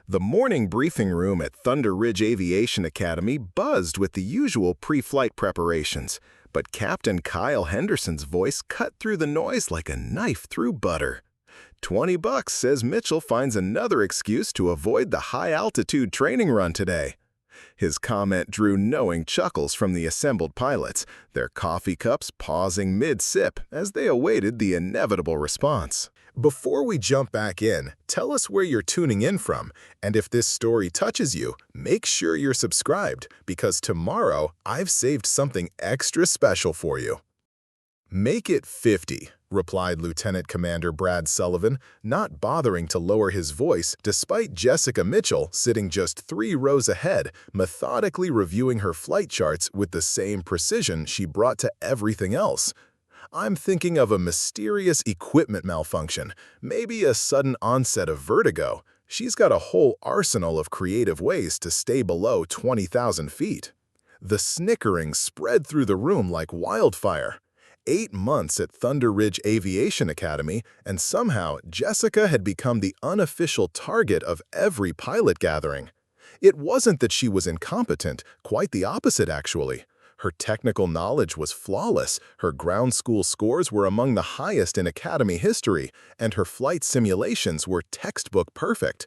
The morning briefing room at Thunder Ridge Aviation Academy buzzed with the usual pre-flight preparations, but Captain Kyle Henderson's voice cut through the noise like a knife through butter. $20 says Mitchell finds another excuse to avoid the high-altitude training run today. His comment drew knowing chuckles from the assembled pilots, their coffee cups pausing mid-sip as they awaited the inevitable response. Before we jump back in, tell us where you're tuning in from, and if this story touches you, make sure you're subscribed, because tomorrow I've saved something extra special for you. "Make it 50, replied Lieutenant Commander Brad Sullivan, not bothering to lower his voice despite Jessica Mitchell sitting just 3 rows ahead, methodically reviewing her flight charts with the same precision she brought to everything else. "I'm thinking of a mysterious equipment malfunction, maybe a sudden onset of vertigo. She's got a whole arsenal of creative ways to stay below 20,000 feet. The snickering spread through the room like wildfire. 8 months at Thunder Ridge Aviation Academy, and somehow Jessica had become the unofficial target of every pilot gathering. It wasn't that she was incompetent, quite the opposite actually. Her technical knowledge was flawless, her ground school scores were among the highest in Academy history, and her flight simulations were textbook perfect.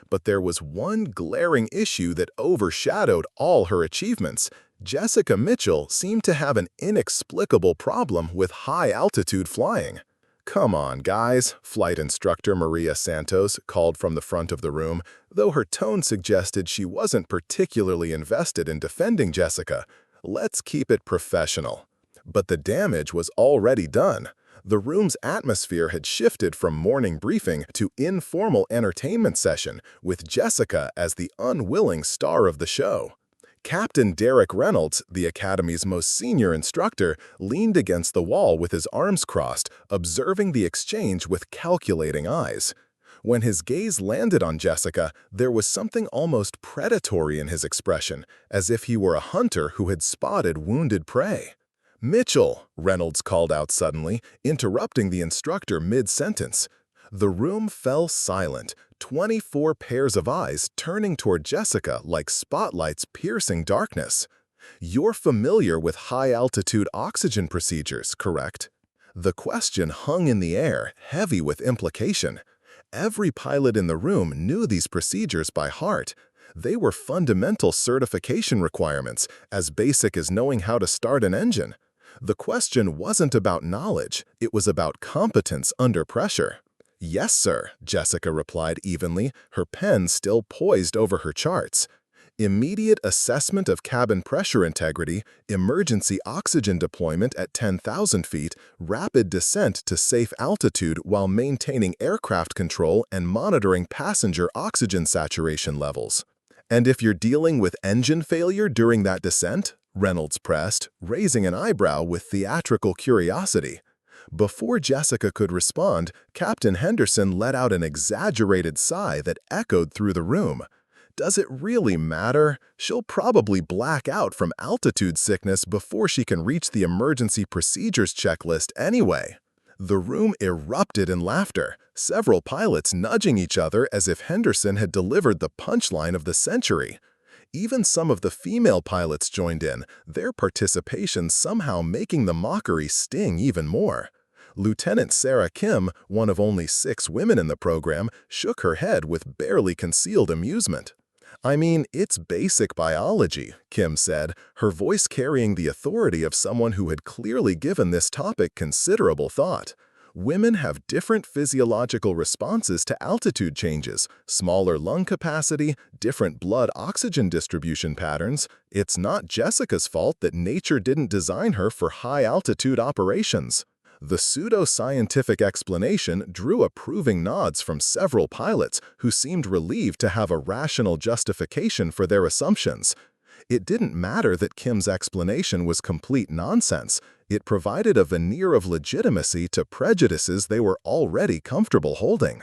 But there was one glaring issue that overshadowed all her achievements. Jessica Mitchell seemed to have an inexplicable problem with high-altitude flying. "Come on, guys," flight instructor Maria Santos called from the front of the room, though her tone suggested she wasn't particularly invested in defending Jessica. "Let's keep it professional." But the damage was already done. The room's atmosphere had shifted from morning briefing to informal entertainment session, with Jessica as the unwilling star of the show. Captain Derek Reynolds, the Academy's most senior instructor, leaned against the wall with his arms crossed, observing the exchange with calculating eyes. When his gaze landed on Jessica, there was something almost predatory in his expression, as if he were a hunter who had spotted wounded prey. "Mitchell," Reynolds called out suddenly, interrupting the instructor mid-sentence. The room fell silent, 24 pairs of eyes turning toward Jessica like spotlights piercing darkness. "You're familiar with high-altitude oxygen procedures, correct?" The question hung in the air, heavy with implication. Every pilot in the room knew these procedures by heart. They were fundamental certification requirements, as basic as knowing how to start an engine. The question wasn't about knowledge, it was about competence under pressure. "Yes, sir," Jessica replied evenly, her pen still poised over her charts. "Immediate assessment of cabin pressure integrity, emergency oxygen deployment at 10,000 feet, rapid descent to safe altitude while maintaining aircraft control and monitoring passenger oxygen saturation levels." "And if you're dealing with engine failure during that descent?" Reynolds pressed, raising an eyebrow with theatrical curiosity. Before Jessica could respond, Captain Henderson let out an exaggerated sigh that echoed through the room. "Does it really matter? She'll probably black out from altitude sickness before she can reach the emergency procedures checklist anyway." The room erupted in laughter, several pilots nudging each other as if Henderson had delivered the punchline of the century. Even some of the female pilots joined in, their participation somehow making the mockery sting even more. Lieutenant Sarah Kim, one of only 6 women in the program, shook her head with barely concealed amusement. "I mean, it's basic biology," Kim said, her voice carrying the authority of someone who had clearly given this topic considerable thought. "Women have different physiological responses to altitude changes, smaller lung capacity, different blood oxygen distribution patterns. It's not Jessica's fault that nature didn't design her for high-altitude operations." The pseudo-scientific explanation drew approving nods from several pilots who seemed relieved to have a rational justification for their assumptions. It didn't matter that Kim's explanation was complete nonsense. It provided a veneer of legitimacy to prejudices they were already comfortable holding.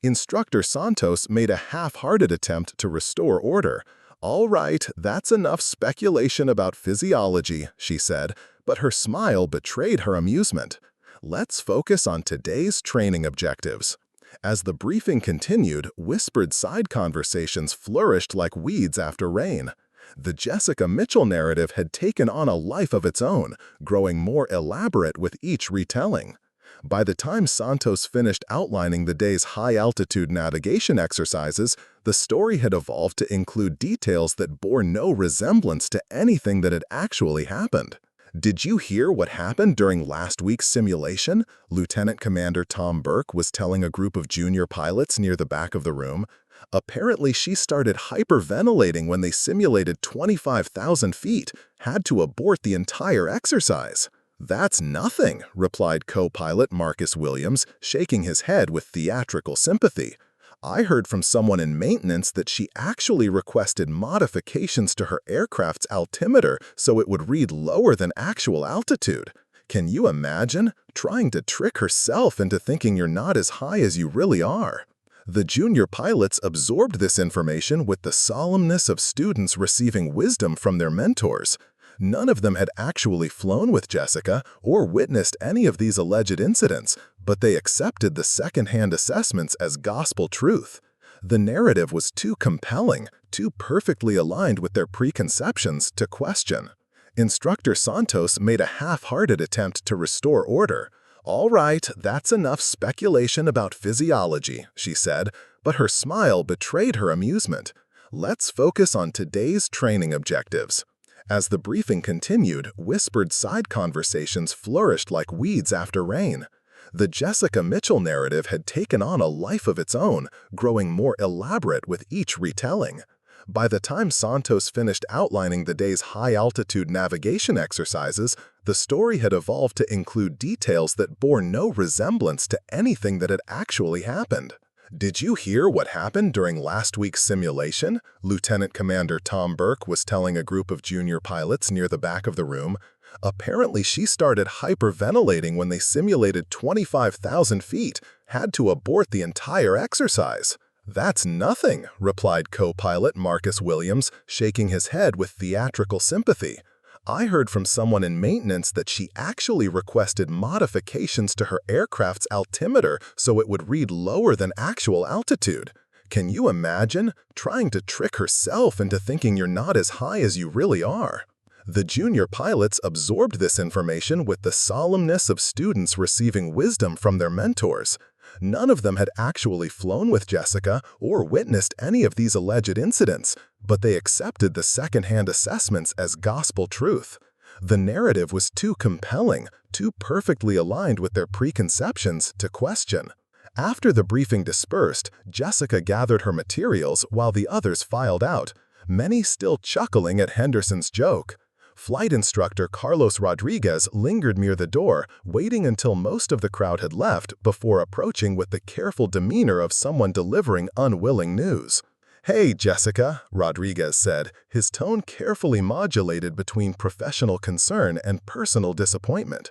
Instructor Santos made a half-hearted attempt to restore order. "All right, that's enough speculation about physiology," she said, but her smile betrayed her amusement. "Let's focus on today's training objectives." As the briefing continued, whispered side conversations flourished like weeds after rain. The Jessica Mitchell narrative had taken on a life of its own, growing more elaborate with each retelling. By the time Santos finished outlining the day's high-altitude navigation exercises, the story had evolved to include details that bore no resemblance to anything that had actually happened. "Did you hear what happened during last week's simulation?" Lieutenant Commander Tom Burke was telling a group of junior pilots near the back of the room. "Apparently she started hyperventilating when they simulated 25,000 feet, had to abort the entire exercise." "That's nothing," replied co-pilot Marcus Williams, shaking his head with theatrical sympathy. "I heard from someone in maintenance that she actually requested modifications to her aircraft's altimeter so it would read lower than actual altitude. Can you imagine? Trying to trick herself into thinking you're not as high as you really are." The junior pilots absorbed this information with the solemnness of students receiving wisdom from their mentors. None of them had actually flown with Jessica or witnessed any of these alleged incidents, but they accepted the second-hand assessments as gospel truth. The narrative was too compelling, too perfectly aligned with their preconceptions to question. Instructor Santos made a half-hearted attempt to restore order. "All right, that's enough speculation about physiology," she said, but her smile betrayed her amusement. "Let's focus on today's training objectives." As the briefing continued, whispered side conversations flourished like weeds after rain. The Jessica Mitchell narrative had taken on a life of its own, growing more elaborate with each retelling. By the time Santos finished outlining the day's high-altitude navigation exercises, the story had evolved to include details that bore no resemblance to anything that had actually happened. "Did you hear what happened during last week's simulation?" Lieutenant Commander Tom Burke was telling a group of junior pilots near the back of the room. "Apparently she started hyperventilating when they simulated 25,000 feet, had to abort the entire exercise." "That's nothing," replied co-pilot Marcus Williams, shaking his head with theatrical sympathy. "I heard from someone in maintenance that she actually requested modifications to her aircraft's altimeter so it would read lower than actual altitude. Can you imagine? Trying to trick herself into thinking you're not as high as you really are." The junior pilots absorbed this information with the solemnness of students receiving wisdom from their mentors. None of them had actually flown with Jessica or witnessed any of these alleged incidents, but they accepted the second-hand assessments as gospel truth. The narrative was too compelling, too perfectly aligned with their preconceptions to question. After the briefing dispersed, Jessica gathered her materials while the others filed out, many still chuckling at Henderson's joke. Flight instructor Carlos Rodriguez lingered near the door, waiting until most of the crowd had left before approaching with the careful demeanor of someone delivering unwilling news. "Hey, Jessica," Rodriguez said, his tone carefully modulated between professional concern and personal disappointment.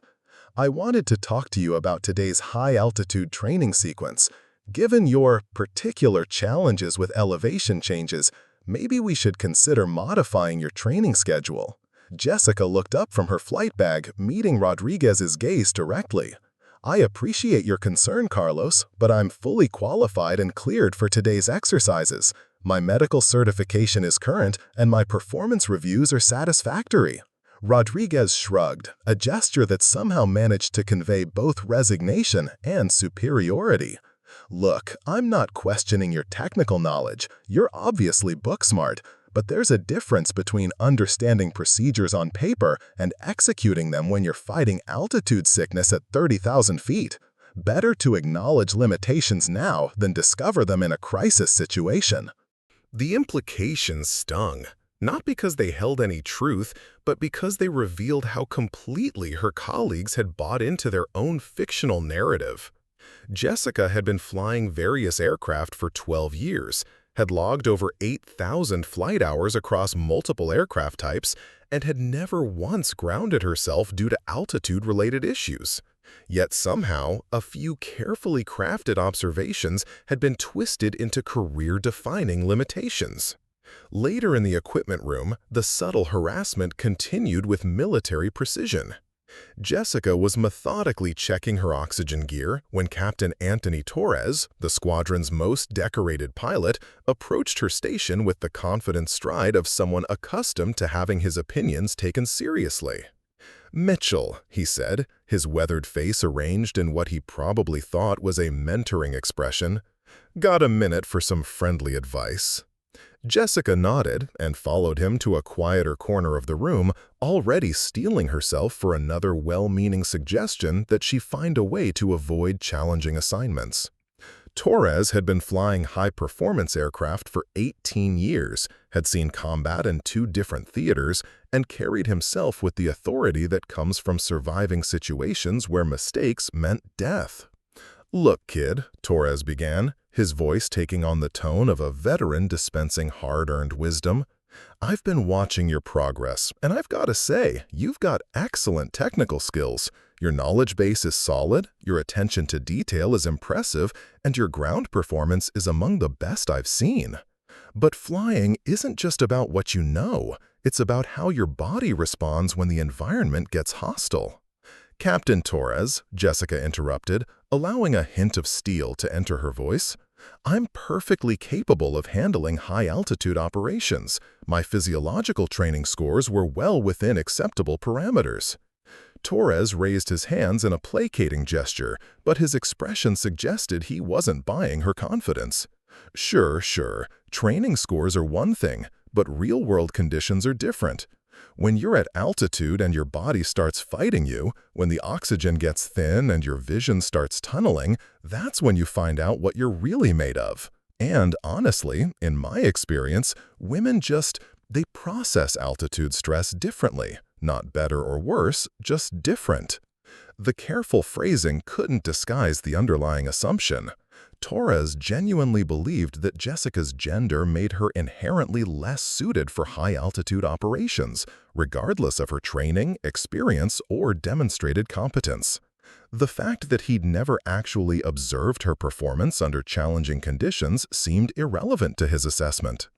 "I wanted to talk to you about today's high-altitude training sequence. Given your particular challenges with elevation changes, maybe we should consider modifying your training schedule." Jessica looked up from her flight bag, meeting Rodriguez's gaze directly. "I appreciate your concern, Carlos, but I'm fully qualified and cleared for today's exercises. My medical certification is current, and my performance reviews are satisfactory." Rodriguez shrugged, a gesture that somehow managed to convey both resignation and superiority. "Look, I'm not questioning your technical knowledge. You're obviously book-smart. But there's a difference between understanding procedures on paper and executing them when you're fighting altitude sickness at 30,000 feet. Better to acknowledge limitations now than discover them in a crisis situation." The implications stung, not because they held any truth, but because they revealed how completely her colleagues had bought into their own fictional narrative. Jessica had been flying various aircraft for 12 years, had logged over 8,000 flight hours across multiple aircraft types, and had never once grounded herself due to altitude-related issues. Yet somehow, a few carefully crafted observations had been twisted into career-defining limitations. Later in the equipment room, the subtle harassment continued with military precision. Jessica was methodically checking her oxygen gear when Captain Anthony Torres, the squadron's most decorated pilot, approached her station with the confident stride of someone accustomed to having his opinions taken seriously. "Mitchell," he said, his weathered face arranged in what he probably thought was a mentoring expression, "got a minute for some friendly advice?" Jessica nodded and followed him to a quieter corner of the room, already steeling herself for another well-meaning suggestion that she find a way to avoid challenging assignments. Torres had been flying high-performance aircraft for 18 years, had seen combat in 2 different theaters, and carried himself with the authority that comes from surviving situations where mistakes meant death. "Look, kid," Torres began, his voice taking on the tone of a veteran dispensing hard-earned wisdom, "I've been watching your progress, and I've got to say, you've got excellent technical skills. Your knowledge base is solid, your attention to detail is impressive, and your ground performance is among the best I've seen. But flying isn't just about what you know, it's about how your body responds when the environment gets hostile." "Captain Torres," Jessica interrupted, allowing a hint of steel to enter her voice, "I'm perfectly capable of handling high-altitude operations. My physiological training scores were well within acceptable parameters." Torres raised his hands in a placating gesture, but his expression suggested he wasn't buying her confidence. Sure. Training scores are one thing, but real-world conditions are different. When you're at altitude and your body starts fighting you, when the oxygen gets thin and your vision starts tunneling, that's when you find out what you're really made of. And honestly, in my experience, women they process altitude stress differently. Not better or worse, just different. The careful phrasing couldn't disguise the underlying assumption. Torres genuinely believed that Jessica's gender made her inherently less suited for high-altitude operations, regardless of her training, experience, or demonstrated competence. The fact that he'd never actually observed her performance under challenging conditions seemed irrelevant to his assessment.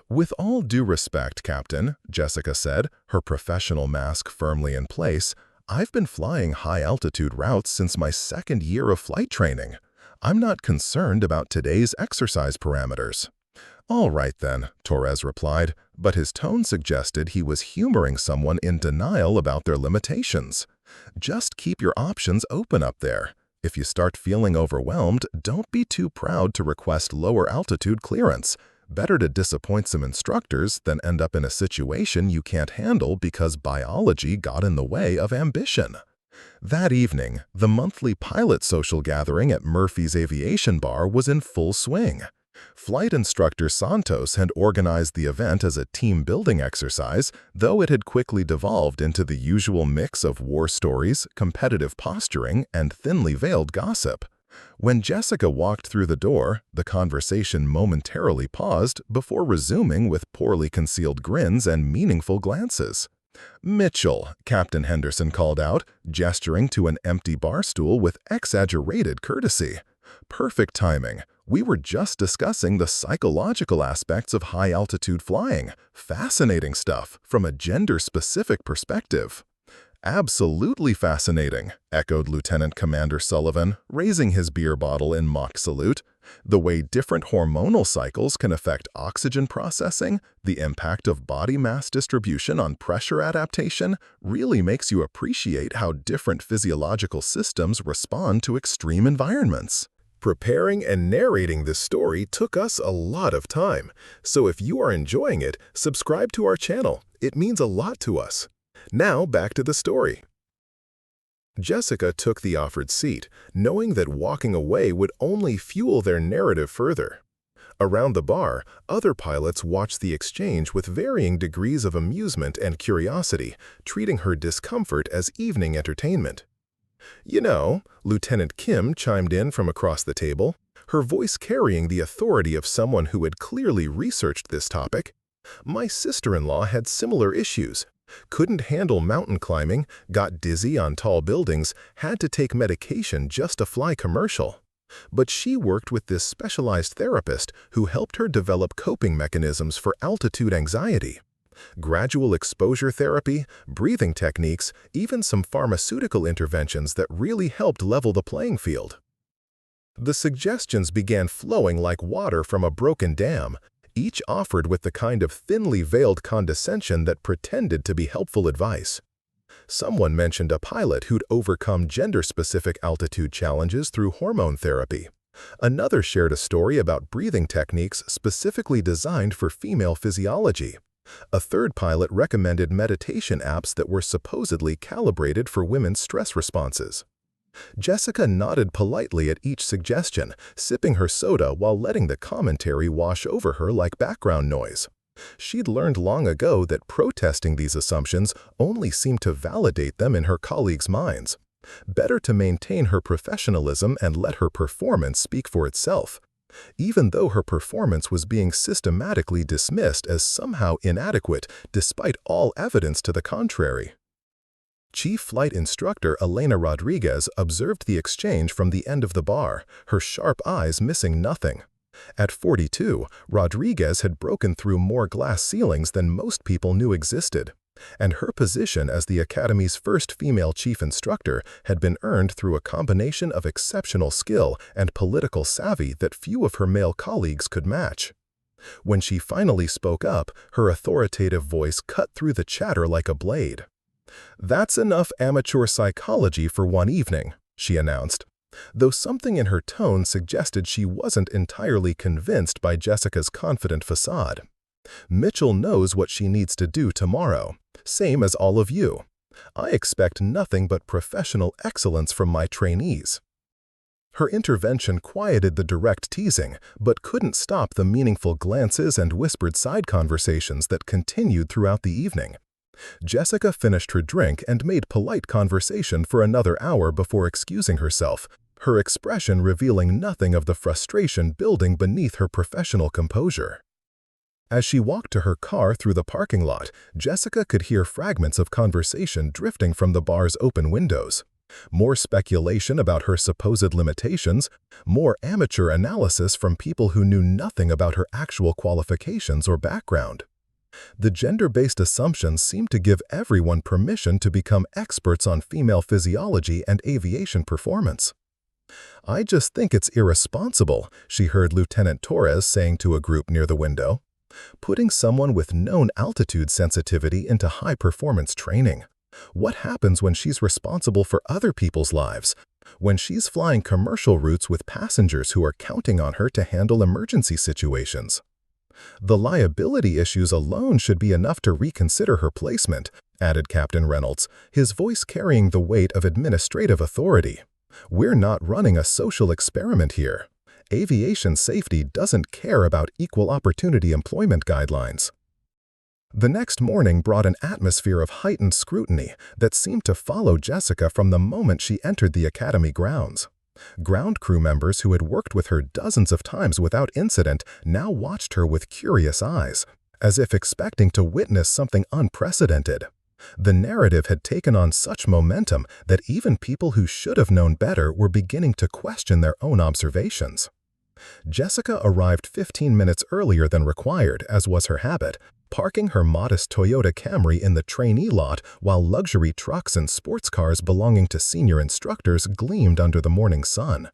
"With all due respect, Captain," Jessica said, her professional mask firmly in place, "I've been flying high-altitude routes since my 2nd year of flight training. I'm not concerned about today's exercise parameters." "All right then," Torres replied, but his tone suggested he was humoring someone in denial about their limitations. "Just keep your options open up there. If you start feeling overwhelmed, don't be too proud to request lower altitude clearance. Better to disappoint some instructors than end up in a situation you can't handle because biology got in the way of ambition." That evening, the monthly pilot social gathering at Murphy's Aviation Bar was in full swing. Flight instructor Santos had organized the event as a team-building exercise, though it had quickly devolved into the usual mix of war stories, competitive posturing, and thinly veiled gossip. When Jessica walked through the door, the conversation momentarily paused before resuming with poorly concealed grins and meaningful glances. "Mitchell," Captain Henderson called out, gesturing to an empty bar stool with exaggerated courtesy. "Perfect timing. We were just discussing the psychological aspects of high-altitude flying. Fascinating stuff from a gender-specific perspective." "Absolutely fascinating," echoed Lieutenant Commander Sullivan, raising his beer bottle in mock salute. "The way different hormonal cycles can affect oxygen processing, the impact of body mass distribution on pressure adaptation, really makes you appreciate how different physiological systems respond to extreme environments." Preparing and narrating this story took us a lot of time, so if you are enjoying it, subscribe to our channel. It means a lot to us. Now back to the story. Jessica took the offered seat, knowing that walking away would only fuel their narrative further. Around the bar, other pilots watched the exchange with varying degrees of amusement and curiosity, treating her discomfort as evening entertainment. "You know," Lieutenant Kim chimed in from across the table, her voice carrying the authority of someone who had clearly researched this topic, "my sister-in-law had similar issues. Couldn't handle mountain climbing, got dizzy on tall buildings, had to take medication just to fly commercial. But she worked with this specialized therapist who helped her develop coping mechanisms for altitude anxiety. Gradual exposure therapy, breathing techniques, even some pharmaceutical interventions that really helped level the playing field. The suggestions began flowing like water from a broken dam, each offered with the kind of thinly veiled condescension that pretended to be helpful advice. Someone mentioned a pilot who'd overcome gender-specific altitude challenges through hormone therapy. Another shared a story about breathing techniques specifically designed for female physiology. A third pilot recommended meditation apps that were supposedly calibrated for women's stress responses. Jessica nodded politely at each suggestion, sipping her soda while letting the commentary wash over her like background noise. She'd learned long ago that protesting these assumptions only seemed to validate them in her colleagues' minds. Better to maintain her professionalism and let her performance speak for itself, even though her performance was being systematically dismissed as somehow inadequate despite all evidence to the contrary. Chief Flight Instructor Elena Rodriguez observed the exchange from the end of the bar, her sharp eyes missing nothing. At 42, Rodriguez had broken through more glass ceilings than most people knew existed, and her position as the Academy's first female chief instructor had been earned through a combination of exceptional skill and political savvy that few of her male colleagues could match. When she finally spoke up, her authoritative voice cut through the chatter like a blade. "That's enough amateur psychology for one evening," she announced, though something in her tone suggested she wasn't entirely convinced by Jessica's confident facade. "Mitchell knows what she needs to do tomorrow, same as all of you. I expect nothing but professional excellence from my trainees." Her intervention quieted the direct teasing, but couldn't stop the meaningful glances and whispered side conversations that continued throughout the evening. Jessica finished her drink and made polite conversation for another hour before excusing herself, her expression revealing nothing of the frustration building beneath her professional composure. As she walked to her car through the parking lot, Jessica could hear fragments of conversation drifting from the bar's open windows. More speculation about her supposed limitations, more amateur analysis from people who knew nothing about her actual qualifications or background. The gender-based assumptions seemed to give everyone permission to become experts on female physiology and aviation performance. "I just think it's irresponsible," she heard Lieutenant Torres saying to a group near the window. "Putting someone with known altitude sensitivity into high-performance training. What happens when she's responsible for other people's lives? When she's flying commercial routes with passengers who are counting on her to handle emergency situations? The liability issues alone should be enough to reconsider her placement," added Captain Reynolds, his voice carrying the weight of administrative authority. "We're not running a social experiment here. Aviation safety doesn't care about equal opportunity employment guidelines." The next morning brought an atmosphere of heightened scrutiny that seemed to follow Jessica from the moment she entered the Academy grounds. Ground crew members who had worked with her dozens of times without incident now watched her with curious eyes, as if expecting to witness something unprecedented. The narrative had taken on such momentum that even people who should have known better were beginning to question their own observations. Jessica arrived 15 minutes earlier than required, as was her habit, parking her modest Toyota Camry in the trainee lot while luxury trucks and sports cars belonging to senior instructors gleamed under the morning sun.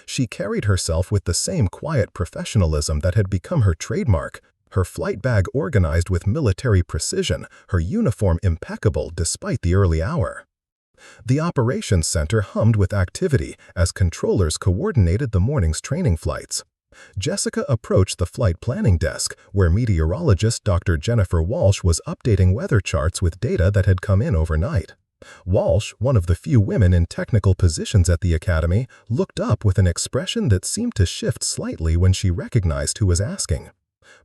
She carried herself with the same quiet professionalism that had become her trademark, her flight bag organized with military precision, her uniform impeccable despite the early hour. The operations center hummed with activity as controllers coordinated the morning's training flights. Jessica approached the flight planning desk, where meteorologist Dr. Jennifer Walsh was updating weather charts with data that had come in overnight. Walsh, one of the few women in technical positions at the Academy, looked up with an expression that seemed to shift slightly when she recognized who was asking.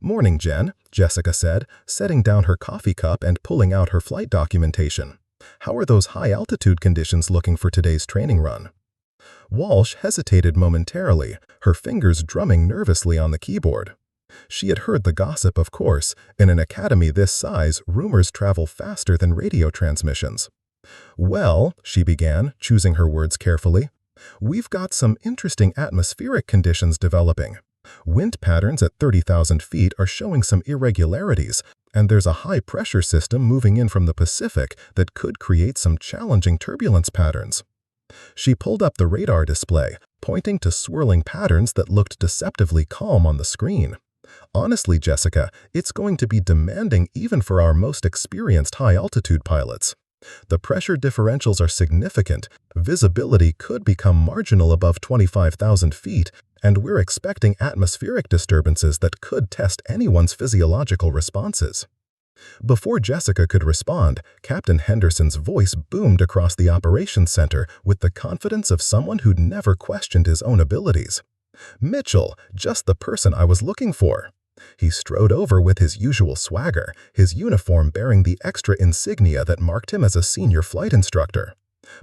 "Morning, Jen," Jessica said, setting down her coffee cup and pulling out her flight documentation. "How are those high-altitude conditions looking for today's training run?" Walsh hesitated momentarily, her fingers drumming nervously on the keyboard. She had heard the gossip, of course. In an academy this size, rumors travel faster than radio transmissions. "Well," she began, choosing her words carefully, "we've got some interesting atmospheric conditions developing. Wind patterns at 30,000 feet are showing some irregularities, And there's a high-pressure system moving in from the Pacific that could create some challenging turbulence patterns. She pulled up the radar display, pointing to swirling patterns that looked deceptively calm on the screen. Honestly, Jessica, it's going to be demanding even for our most experienced high-altitude pilots. The pressure differentials are significant, visibility could become marginal above 25,000 feet, and we're expecting atmospheric disturbances that could test anyone's physiological responses. Before Jessica could respond, Captain Henderson's voice boomed across the operations center with the confidence of someone who'd never questioned his own abilities. "Mitchell, just the person I was looking for." He strode over with his usual swagger, his uniform bearing the extra insignia that marked him as a senior flight instructor.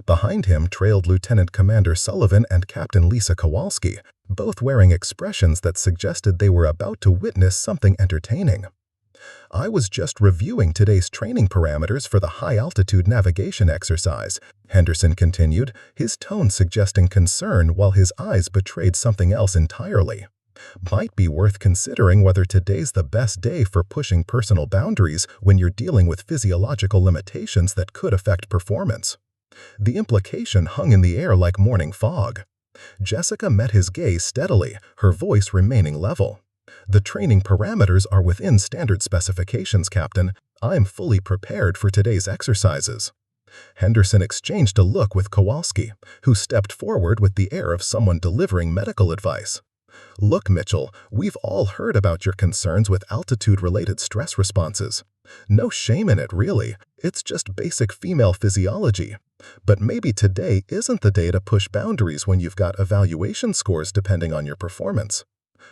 Behind him trailed Lieutenant Commander Sullivan and Captain Lisa Kowalski, both wearing expressions that suggested they were about to witness something entertaining. "I was just reviewing today's training parameters for the high-altitude navigation exercise," Henderson continued, his tone suggesting concern while his eyes betrayed something else entirely. "Might be worth considering whether today's the best day for pushing personal boundaries when you're dealing with physiological limitations that could affect performance." The implication hung in the air like morning fog. Jessica met his gaze steadily, her voice remaining level. "The training parameters are within standard specifications, Captain. I'm fully prepared for today's exercises." Henderson exchanged a look with Kowalski, who stepped forward with the air of someone delivering medical advice. "Look, Mitchell, we've all heard about your concerns with altitude-related stress responses. No shame in it, really. It's just basic female physiology. But maybe today isn't the day to push boundaries when you've got evaluation scores depending on your performance."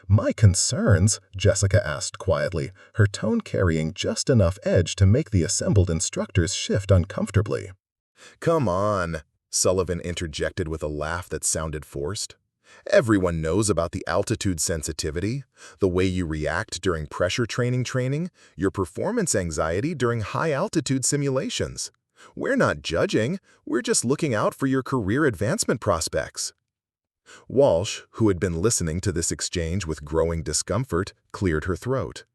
"My concerns?" Jessica asked quietly, her tone carrying just enough edge to make the assembled instructors shift uncomfortably. "Come on," Sullivan interjected with a laugh that sounded forced. "Everyone knows about the altitude sensitivity, the way you react during pressure training, your performance anxiety during high-altitude simulations. We're not judging, we're just looking out for your career advancement prospects." Walsh, who had been listening to this exchange with growing discomfort, cleared her throat.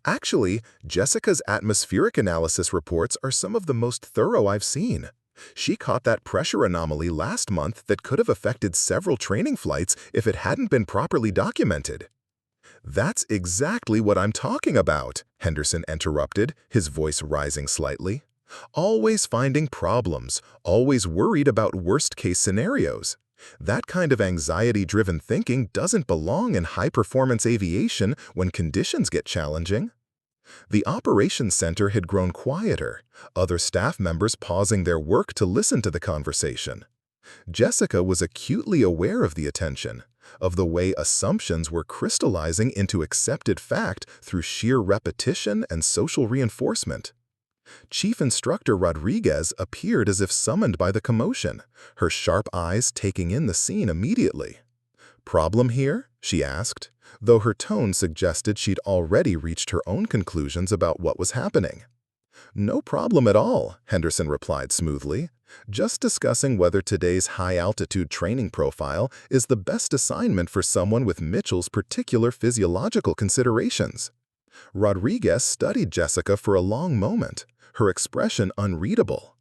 "Actually, Jessica's atmospheric analysis reports are some of the most thorough I've seen. She caught that pressure anomaly last month that could have affected several training flights if it hadn't been properly documented." "That's exactly what I'm talking about," Henderson interrupted, his voice rising slightly. "Always finding problems, always worried about worst-case scenarios. That kind of anxiety-driven thinking doesn't belong in high-performance aviation when conditions get challenging." The operations center had grown quieter, other staff members pausing their work to listen to the conversation. Jessica was acutely aware of the attention, of the way assumptions were crystallizing into accepted fact through sheer repetition and social reinforcement. Chief Instructor Rodriguez appeared as if summoned by the commotion, her sharp eyes taking in the scene immediately. "Problem here?" she asked, though her tone suggested she'd already reached her own conclusions about what was happening. "No problem at all," Henderson replied smoothly, "just discussing whether today's high-altitude training profile is the best assignment for someone with Mitchell's particular physiological considerations." Rodriguez studied Jessica for a long moment, her expression unreadable.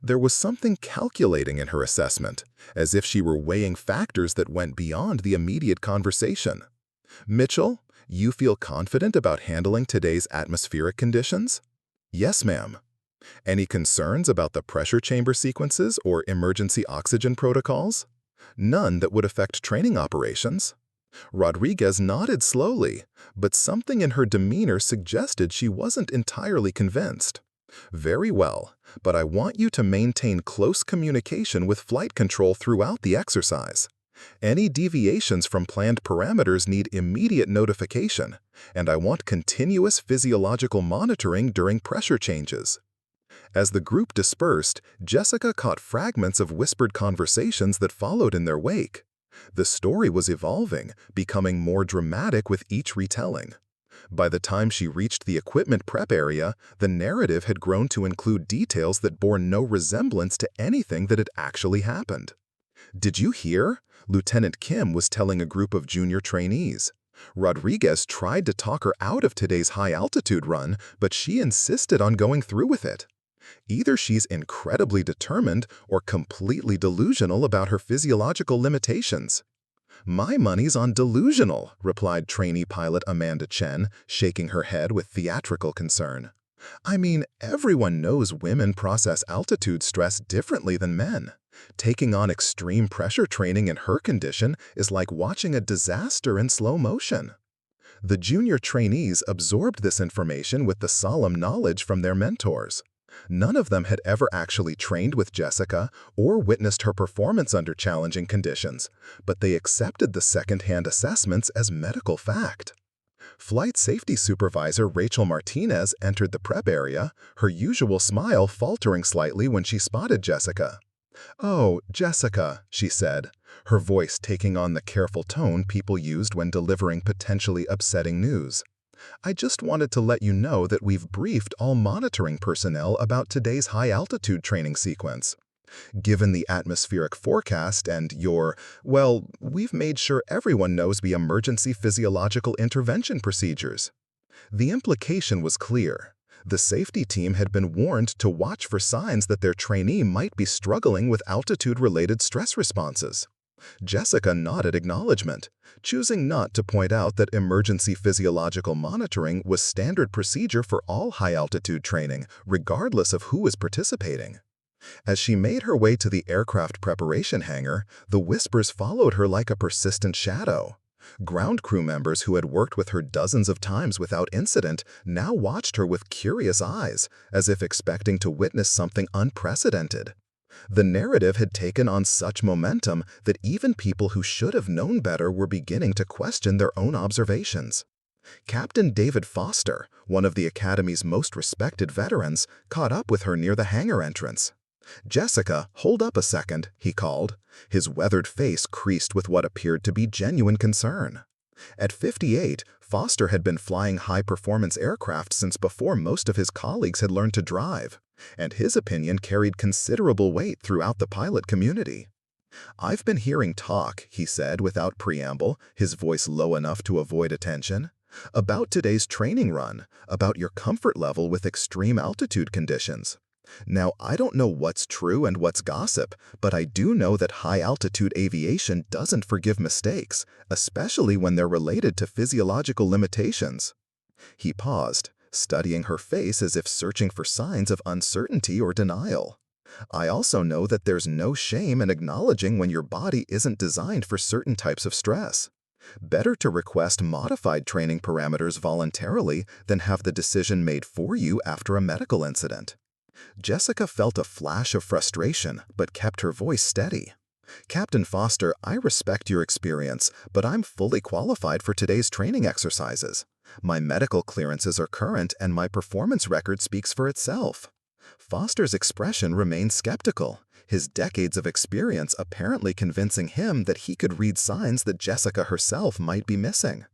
There was something calculating in her assessment, as if she were weighing factors that went beyond the immediate conversation. "Mitchell, you feel confident about handling today's atmospheric conditions?" "Yes, ma'am." "Any concerns about the pressure chamber sequences or emergency oxygen protocols?" "None that would affect training operations." Rodriguez nodded slowly, but something in her demeanor suggested she wasn't entirely convinced. "Very well, but I want you to maintain close communication with flight control throughout the exercise. Any deviations from planned parameters need immediate notification, and I want continuous physiological monitoring during pressure changes." As the group dispersed, Jessica caught fragments of whispered conversations that followed in their wake. The story was evolving, becoming more dramatic with each retelling. By the time she reached the equipment prep area, the narrative had grown to include details that bore no resemblance to anything that had actually happened. "Did you hear?" Lieutenant Kim was telling a group of junior trainees. Rodriguez tried to talk her out of today's high-altitude run, but she insisted on going through with it. Either she's incredibly determined or completely delusional about her physiological limitations. "My money's on delusional," replied trainee pilot Amanda Chen, shaking her head with theatrical concern. "I mean, everyone knows women process altitude stress differently than men. Taking on extreme pressure training in her condition is like watching a disaster in slow motion." The junior trainees absorbed this information with the solemn knowledge from their mentors. None of them had ever actually trained with Jessica or witnessed her performance under challenging conditions, but they accepted the second-hand assessments as medical fact. Flight Safety Supervisor Rachel Martinez entered the prep area, her usual smile faltering slightly when she spotted Jessica. "Oh, Jessica," she said, her voice taking on the careful tone people used when delivering potentially upsetting news. "I just wanted to let you know that we've briefed all monitoring personnel about today's high-altitude training sequence. Given the atmospheric forecast and we've made sure everyone knows the emergency physiological intervention procedures." The implication was clear. The safety team had been warned to watch for signs that their trainee might be struggling with altitude-related stress responses. Jessica nodded acknowledgement, choosing not to point out that emergency physiological monitoring was standard procedure for all high-altitude training, regardless of who was participating. As she made her way to the aircraft preparation hangar, the whispers followed her like a persistent shadow. Ground crew members who had worked with her dozens of times without incident now watched her with curious eyes, as if expecting to witness something unprecedented. The narrative had taken on such momentum that even people who should have known better were beginning to question their own observations. Captain David Foster, one of the Academy's most respected veterans, caught up with her near the hangar entrance. "Jessica, hold up a second," he called, his weathered face creased with what appeared to be genuine concern. At 58, Foster had been flying high-performance aircraft since before most of his colleagues had learned to drive, and his opinion carried considerable weight throughout the pilot community. "I've been hearing talk," he said without preamble, his voice low enough to avoid attention, "about today's training run, about your comfort level with extreme altitude conditions. Now, I don't know what's true and what's gossip, but I do know that high-altitude aviation doesn't forgive mistakes, especially when they're related to physiological limitations." He paused, studying her face as if searching for signs of uncertainty or denial. "I also know that there's no shame in acknowledging when your body isn't designed for certain types of stress. Better to request modified training parameters voluntarily than have the decision made for you after a medical incident." Jessica felt a flash of frustration, but kept her voice steady. "Captain Foster, I respect your experience, but I'm fully qualified for today's training exercises. My medical clearances are current and my performance record speaks for itself." Foster's expression remained skeptical, his decades of experience apparently convincing him that he could read signs that Jessica herself might be missing.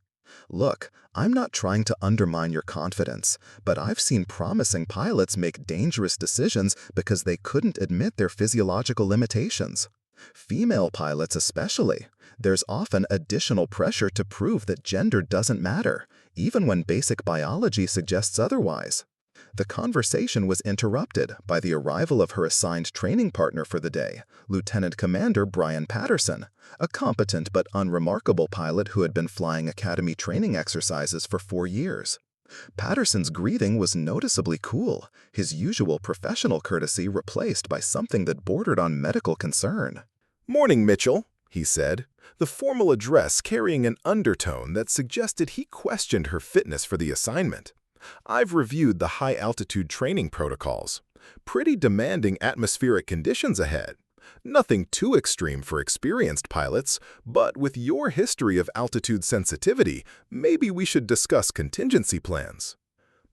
"Look, I'm not trying to undermine your confidence, but I've seen promising pilots make dangerous decisions because they couldn't admit their physiological limitations. Female pilots especially. There's often additional pressure to prove that gender doesn't matter, even when basic biology suggests otherwise." The conversation was interrupted by the arrival of her assigned training partner for the day, Lieutenant Commander Brian Patterson, a competent but unremarkable pilot who had been flying Academy training exercises for 4 years. Patterson's greeting was noticeably cool, his usual professional courtesy replaced by something that bordered on medical concern. "Morning, Mitchell," he said, the formal address carrying an undertone that suggested he questioned her fitness for the assignment. "I've reviewed the high-altitude training protocols. Pretty demanding atmospheric conditions ahead. Nothing too extreme for experienced pilots, but with your history of altitude sensitivity, maybe we should discuss contingency plans."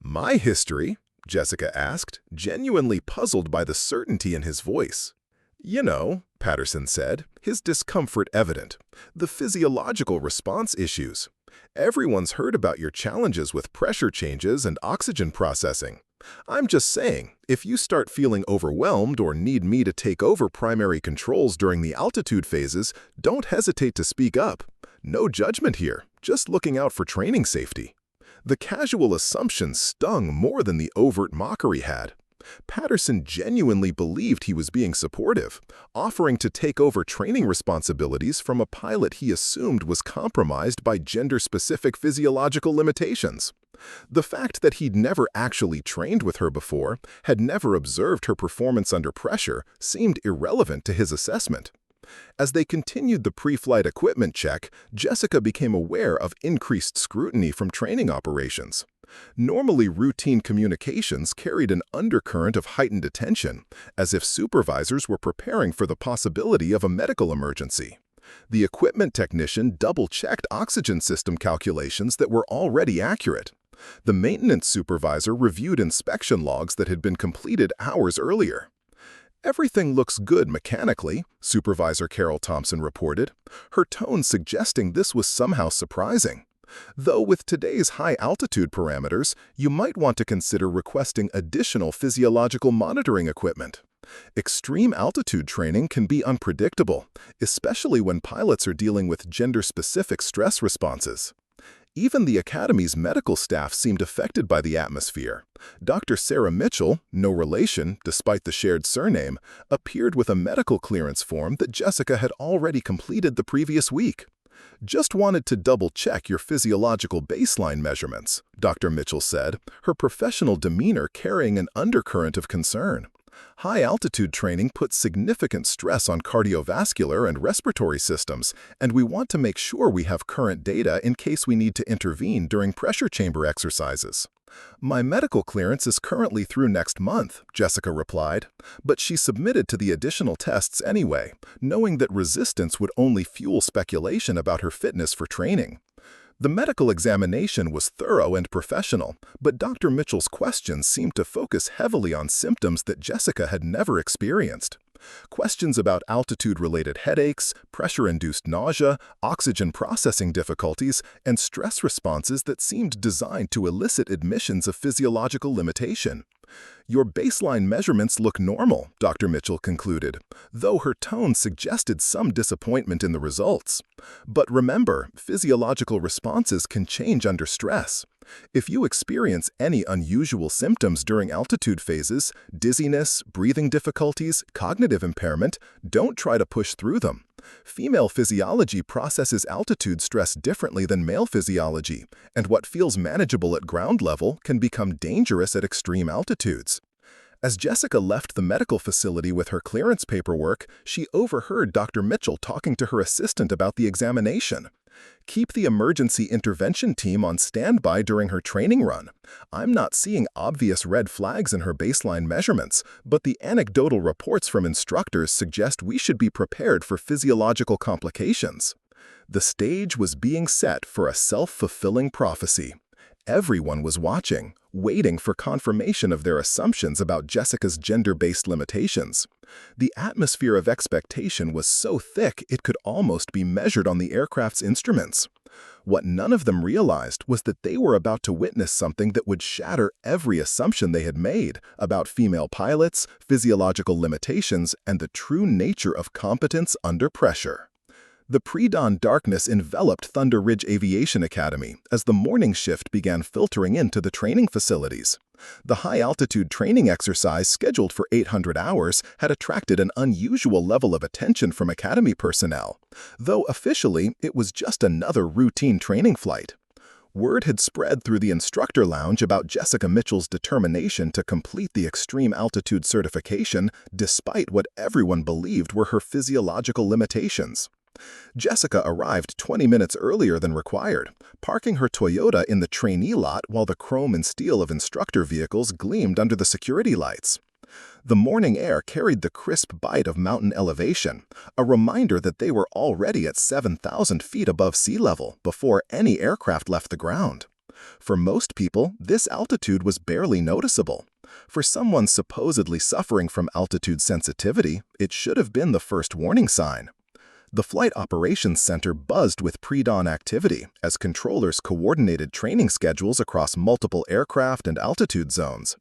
"My history?" Jessica asked, genuinely puzzled by the certainty in his voice. "You know," Patterson said, his discomfort evident, "the physiological response issues. Everyone's heard about your challenges with pressure changes and oxygen processing. I'm just saying, if you start feeling overwhelmed or need me to take over primary controls during the altitude phases, don't hesitate to speak up. No judgment here, just looking out for training safety. The casual assumption stung more than the overt mockery had. Patterson genuinely believed he was being supportive, offering to take over training responsibilities from a pilot he assumed was compromised by gender-specific physiological limitations. The fact that he'd never actually trained with her before, had never observed her performance under pressure, seemed irrelevant to his assessment. As they continued the pre-flight equipment check, Jessica became aware of increased scrutiny from training operations. Normally, routine communications carried an undercurrent of heightened attention, as if supervisors were preparing for the possibility of a medical emergency. The equipment technician double-checked oxygen system calculations that were already accurate. The maintenance supervisor reviewed inspection logs that had been completed hours earlier. "Everything looks good mechanically," Supervisor Carol Thompson reported, her tone suggesting this was somehow surprising. Though with today's high-altitude parameters, you might want to consider requesting additional physiological monitoring equipment. Extreme altitude training can be unpredictable, especially when pilots are dealing with gender-specific stress responses. Even the Academy's medical staff seemed affected by the atmosphere. Dr. Sarah Mitchell, no relation despite the shared surname, appeared with a medical clearance form that Jessica had already completed the previous week. "Just wanted to double-check your physiological baseline measurements," Dr. Mitchell said, her professional demeanor carrying an undercurrent of concern. High-altitude training puts significant stress on cardiovascular and respiratory systems, and we want to make sure we have current data in case we need to intervene during pressure chamber exercises. "My medical clearance is currently through next month," Jessica replied, but she submitted to the additional tests anyway, knowing that resistance would only fuel speculation about her fitness for training. The medical examination was thorough and professional, but Dr. Mitchell's questions seemed to focus heavily on symptoms that Jessica had never experienced. Questions about altitude-related headaches, pressure-induced nausea, oxygen processing difficulties, and stress responses that seemed designed to elicit admissions of physiological limitation. "Your baseline measurements look normal," Dr. Mitchell concluded, though her tone suggested some disappointment in the results. "But remember, physiological responses can change under stress. If you experience any unusual symptoms during altitude phases, dizziness, breathing difficulties, cognitive impairment, don't try to push through them. Female physiology processes altitude stress differently than male physiology, and what feels manageable at ground level can become dangerous at extreme altitudes." As Jessica left the medical facility with her clearance paperwork, she overheard Dr. Mitchell talking to her assistant about the examination. "Keep the emergency intervention team on standby during her training run. I'm not seeing obvious red flags in her baseline measurements, but the anecdotal reports from instructors suggest we should be prepared for physiological complications." The stage was being set for a self-fulfilling prophecy. Everyone was watching, waiting for confirmation of their assumptions about Jessica's gender-based limitations. The atmosphere of expectation was so thick it could almost be measured on the aircraft's instruments. What none of them realized was that they were about to witness something that would shatter every assumption they had made about female pilots, physiological limitations, and the true nature of competence under pressure. The pre-dawn darkness enveloped Thunder Ridge Aviation Academy as the morning shift began filtering into the training facilities. The high-altitude training exercise scheduled for 800 hours had attracted an unusual level of attention from Academy personnel, though officially it was just another routine training flight. Word had spread through the instructor lounge about Jessica Mitchell's determination to complete the extreme altitude certification despite what everyone believed were her physiological limitations. Jessica arrived 20 minutes earlier than required, parking her Toyota in the trainee lot while the chrome and steel of instructor vehicles gleamed under the security lights. The morning air carried the crisp bite of mountain elevation, a reminder that they were already at 7,000 feet above sea level before any aircraft left the ground. For most people, this altitude was barely noticeable. For someone supposedly suffering from altitude sensitivity, it should have been the first warning sign. The Flight Operations Center buzzed with pre-dawn activity as controllers coordinated training schedules across multiple aircraft and altitude zones.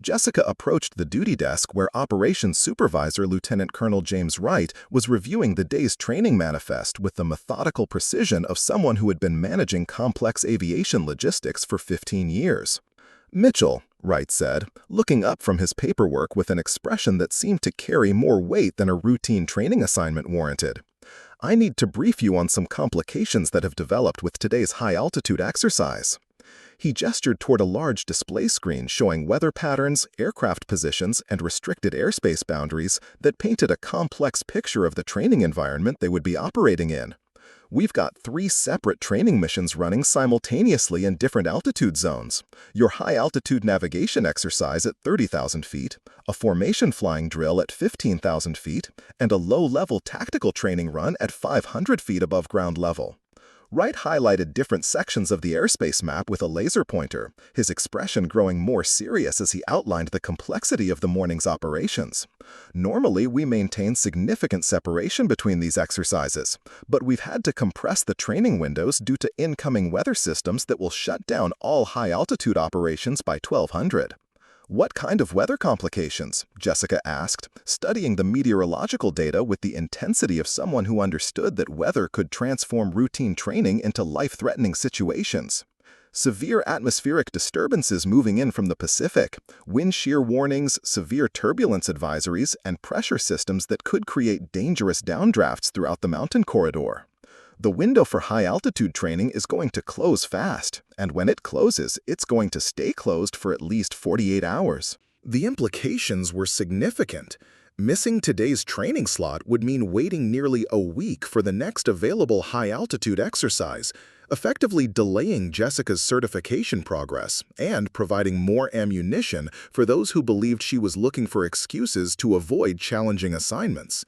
Jessica approached the duty desk where Operations Supervisor Lieutenant Colonel James Wright was reviewing the day's training manifest with the methodical precision of someone who had been managing complex aviation logistics for 15 years. "Mitchell," Wright said, looking up from his paperwork with an expression that seemed to carry more weight than a routine training assignment warranted, "I need to brief you on some complications that have developed with today's high-altitude exercise." He gestured toward a large display screen showing weather patterns, aircraft positions, and restricted airspace boundaries that painted a complex picture of the training environment they would be operating in. "We've got 3 separate training missions running simultaneously in different altitude zones. Your high-altitude navigation exercise at 30,000 feet, a formation flying drill at 15,000 feet, and a low-level tactical training run at 500 feet above ground level." Wright highlighted different sections of the airspace map with a laser pointer, his expression growing more serious as he outlined the complexity of the morning's operations. "Normally, we maintain significant separation between these exercises, but we've had to compress the training windows due to incoming weather systems that will shut down all high-altitude operations by 1200. "What kind of weather complications?" Jessica asked, studying the meteorological data with the intensity of someone who understood that weather could transform routine training into life-threatening situations. "Severe atmospheric disturbances moving in from the Pacific, wind shear warnings, severe turbulence advisories, and pressure systems that could create dangerous downdrafts throughout the mountain corridor. The window for high-altitude training is going to close fast, and when it closes, it's going to stay closed for at least 48 hours. The implications were significant. Missing today's training slot would mean waiting nearly a week for the next available high-altitude exercise, effectively delaying Jessica's certification progress and providing more ammunition for those who believed she was looking for excuses to avoid challenging assignments.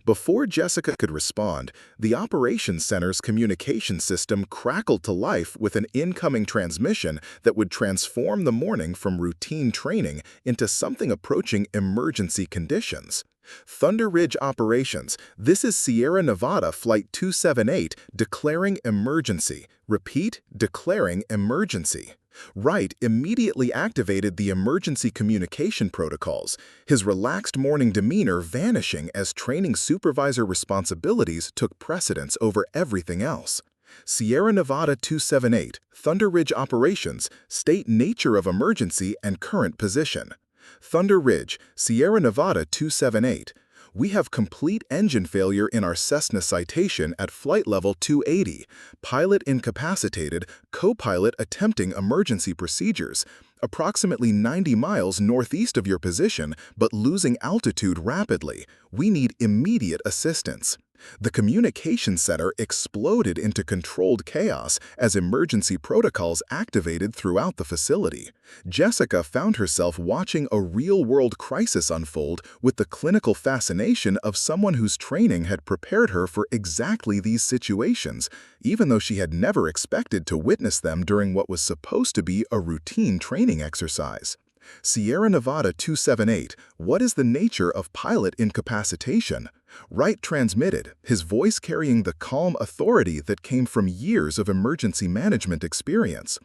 Before Jessica could respond, the Operations Center's communication system crackled to life with an incoming transmission that would transform the morning from routine training into something approaching emergency conditions. "Thunder Ridge Operations, this is Sierra Nevada Flight 278 declaring emergency. Repeat, declaring emergency." Wright immediately activated the emergency communication protocols, his relaxed morning demeanor vanishing as training supervisor responsibilities took precedence over everything else. "Sierra Nevada 278, Thunder Ridge Operations, state nature of emergency and current position." "Thunder Ridge, Sierra Nevada 278. We have complete engine failure in our Cessna Citation at flight level 280. Pilot incapacitated, co-pilot attempting emergency procedures. Approximately 90 miles northeast of your position, but losing altitude rapidly. We need immediate assistance." The communication center exploded into controlled chaos as emergency protocols activated throughout the facility. Jessica found herself watching a real-world crisis unfold with the clinical fascination of someone whose training had prepared her for exactly these situations, even though she had never expected to witness them during what was supposed to be a routine training exercise. "Sierra Nevada 278, what is the nature of pilot incapacitation?" Wright transmitted, his voice carrying the calm authority that came from years of emergency management experience.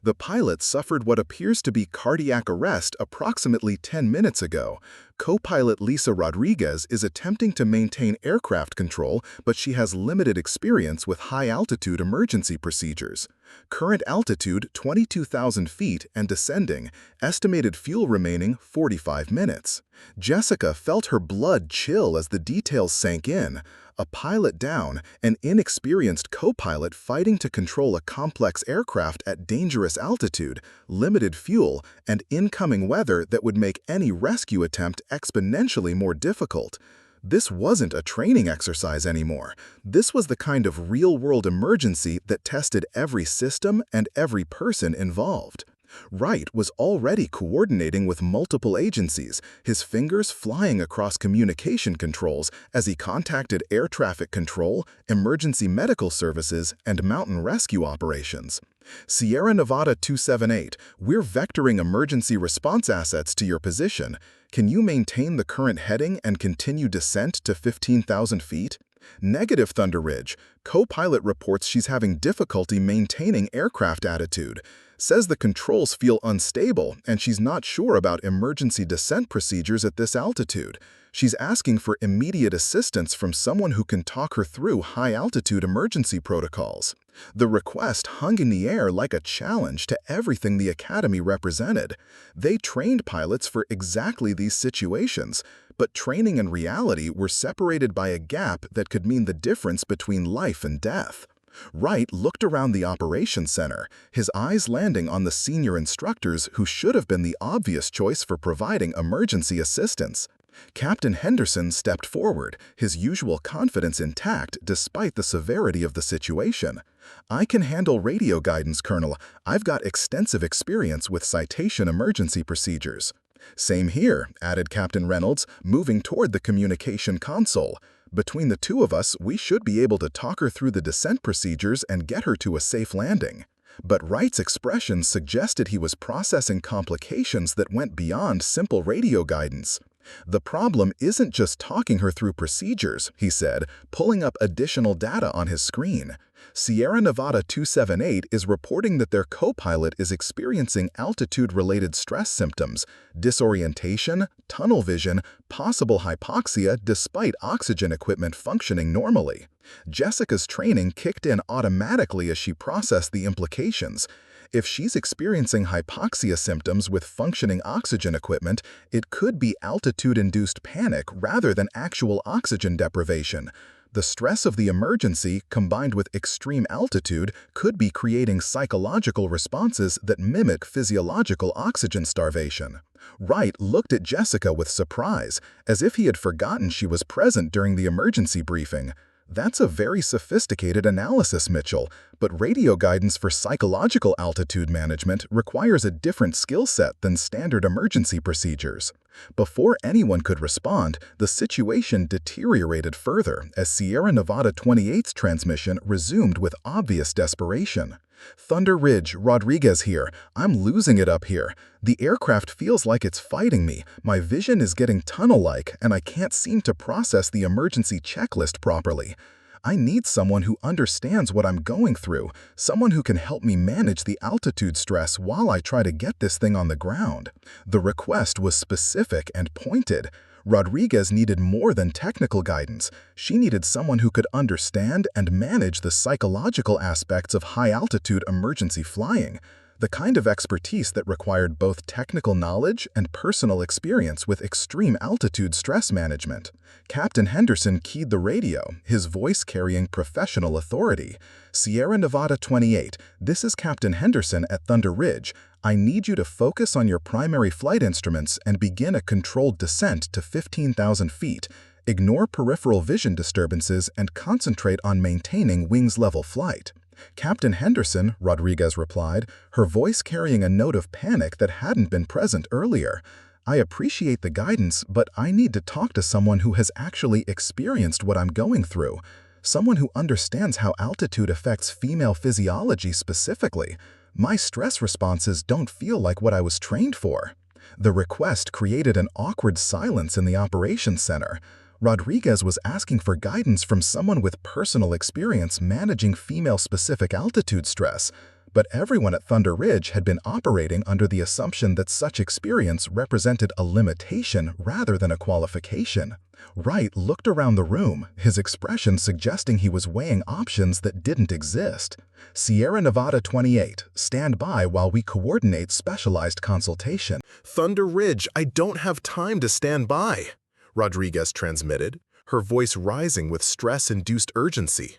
"The pilot suffered what appears to be cardiac arrest approximately 10 minutes ago. Co-pilot Lisa Rodriguez is attempting to maintain aircraft control, but she has limited experience with high-altitude emergency procedures. Current altitude 22,000 feet and descending, estimated fuel remaining 45 minutes. Jessica felt her blood chill as the details sank in. A pilot down, an inexperienced co-pilot fighting to control a complex aircraft at dangerous altitude, limited fuel, and incoming weather that would make any rescue attempt exponentially more difficult. This wasn't a training exercise anymore. This was the kind of real-world emergency that tested every system and every person involved. Wright was already coordinating with multiple agencies, his fingers flying across communication controls as he contacted air traffic control, emergency medical services, and mountain rescue operations. "Sierra Nevada 278, we're vectoring emergency response assets to your position. Can you maintain the current heading and continue descent to 15,000 feet? Negative, Thunder Ridge. Co-pilot reports she's having difficulty maintaining aircraft attitude. Says the controls feel unstable and she's not sure about emergency descent procedures at this altitude. She's asking for immediate assistance from someone who can talk her through high-altitude emergency protocols. The request hung in the air like a challenge to everything the Academy represented. They trained pilots for exactly these situations, but training and reality were separated by a gap that could mean the difference between life and death. Wright looked around the operations center, his eyes landing on the senior instructors who should have been the obvious choice for providing emergency assistance. Captain Henderson stepped forward, his usual confidence intact despite the severity of the situation. "I can handle radio guidance, Colonel. I've got extensive experience with citation emergency procedures." "Same here," added Captain Reynolds, moving toward the communication console. "Between the two of us, we should be able to talk her through the descent procedures and get her to a safe landing." But Wright's expression suggested he was processing complications that went beyond simple radio guidance. "The problem isn't just talking her through procedures," he said, pulling up additional data on his screen. "Sierra Nevada 278 is reporting that their co-pilot is experiencing altitude-related stress symptoms, disorientation, tunnel vision, possible hypoxia despite oxygen equipment functioning normally. Jessica's training kicked in automatically as she processed the implications. If she's experiencing hypoxia symptoms with functioning oxygen equipment, it could be altitude-induced panic rather than actual oxygen deprivation. The stress of the emergency, combined with extreme altitude, could be creating psychological responses that mimic physiological oxygen starvation." Wright looked at Jessica with surprise, as if he had forgotten she was present during the emergency briefing. "That's a very sophisticated analysis, Mitchell, but radio guidance for psychological altitude management requires a different skill set than standard emergency procedures." Before anyone could respond, the situation deteriorated further as Sierra Nevada 28's transmission resumed with obvious desperation. "Thunder Ridge, Rodriguez here. I'm losing it up here. The aircraft feels like it's fighting me. My vision is getting tunnel-like, and I can't seem to process the emergency checklist properly. I need someone who understands what I'm going through, someone who can help me manage the altitude stress while I try to get this thing on the ground." The request was specific and pointed. Rodriguez needed more than technical guidance. She needed someone who could understand and manage the psychological aspects of high-altitude emergency flying, the kind of expertise that required both technical knowledge and personal experience with extreme altitude stress management. Captain Henderson keyed the radio, his voice carrying professional authority. "Sierra Nevada 28, this is Captain Henderson at Thunder Ridge. I need you to focus on your primary flight instruments and begin a controlled descent to 15,000 feet. Ignore peripheral vision disturbances and concentrate on maintaining wings-level flight." "Captain Henderson," Rodriguez replied, her voice carrying a note of panic that hadn't been present earlier. "I appreciate the guidance, but I need to talk to someone who has actually experienced what I'm going through. Someone who understands how altitude affects female physiology specifically. My stress responses don't feel like what I was trained for." The request created an awkward silence in the operations center. Rodriguez was asking for guidance from someone with personal experience managing female-specific altitude stress, but everyone at Thunder Ridge had been operating under the assumption that such experience represented a limitation rather than a qualification. Wright looked around the room, his expression suggesting he was weighing options that didn't exist. "Sierra Nevada 28, stand by while we coordinate specialized consultation." "Thunder Ridge, I don't have time to stand by," Rodriguez transmitted, her voice rising with stress-induced urgency.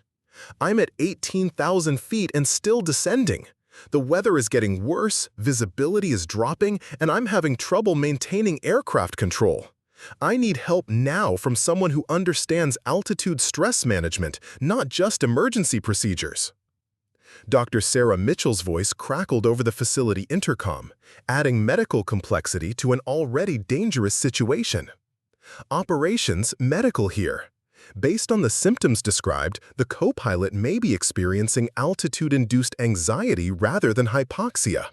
"I'm at 18,000 feet and still descending. The weather is getting worse, visibility is dropping, and I'm having trouble maintaining aircraft control. I need help now from someone who understands altitude stress management, not just emergency procedures." Dr. Sarah Mitchell's voice crackled over the facility intercom, adding medical complexity to an already dangerous situation. "Operations, medical here. Based on the symptoms described, the co-pilot may be experiencing altitude-induced anxiety rather than hypoxia.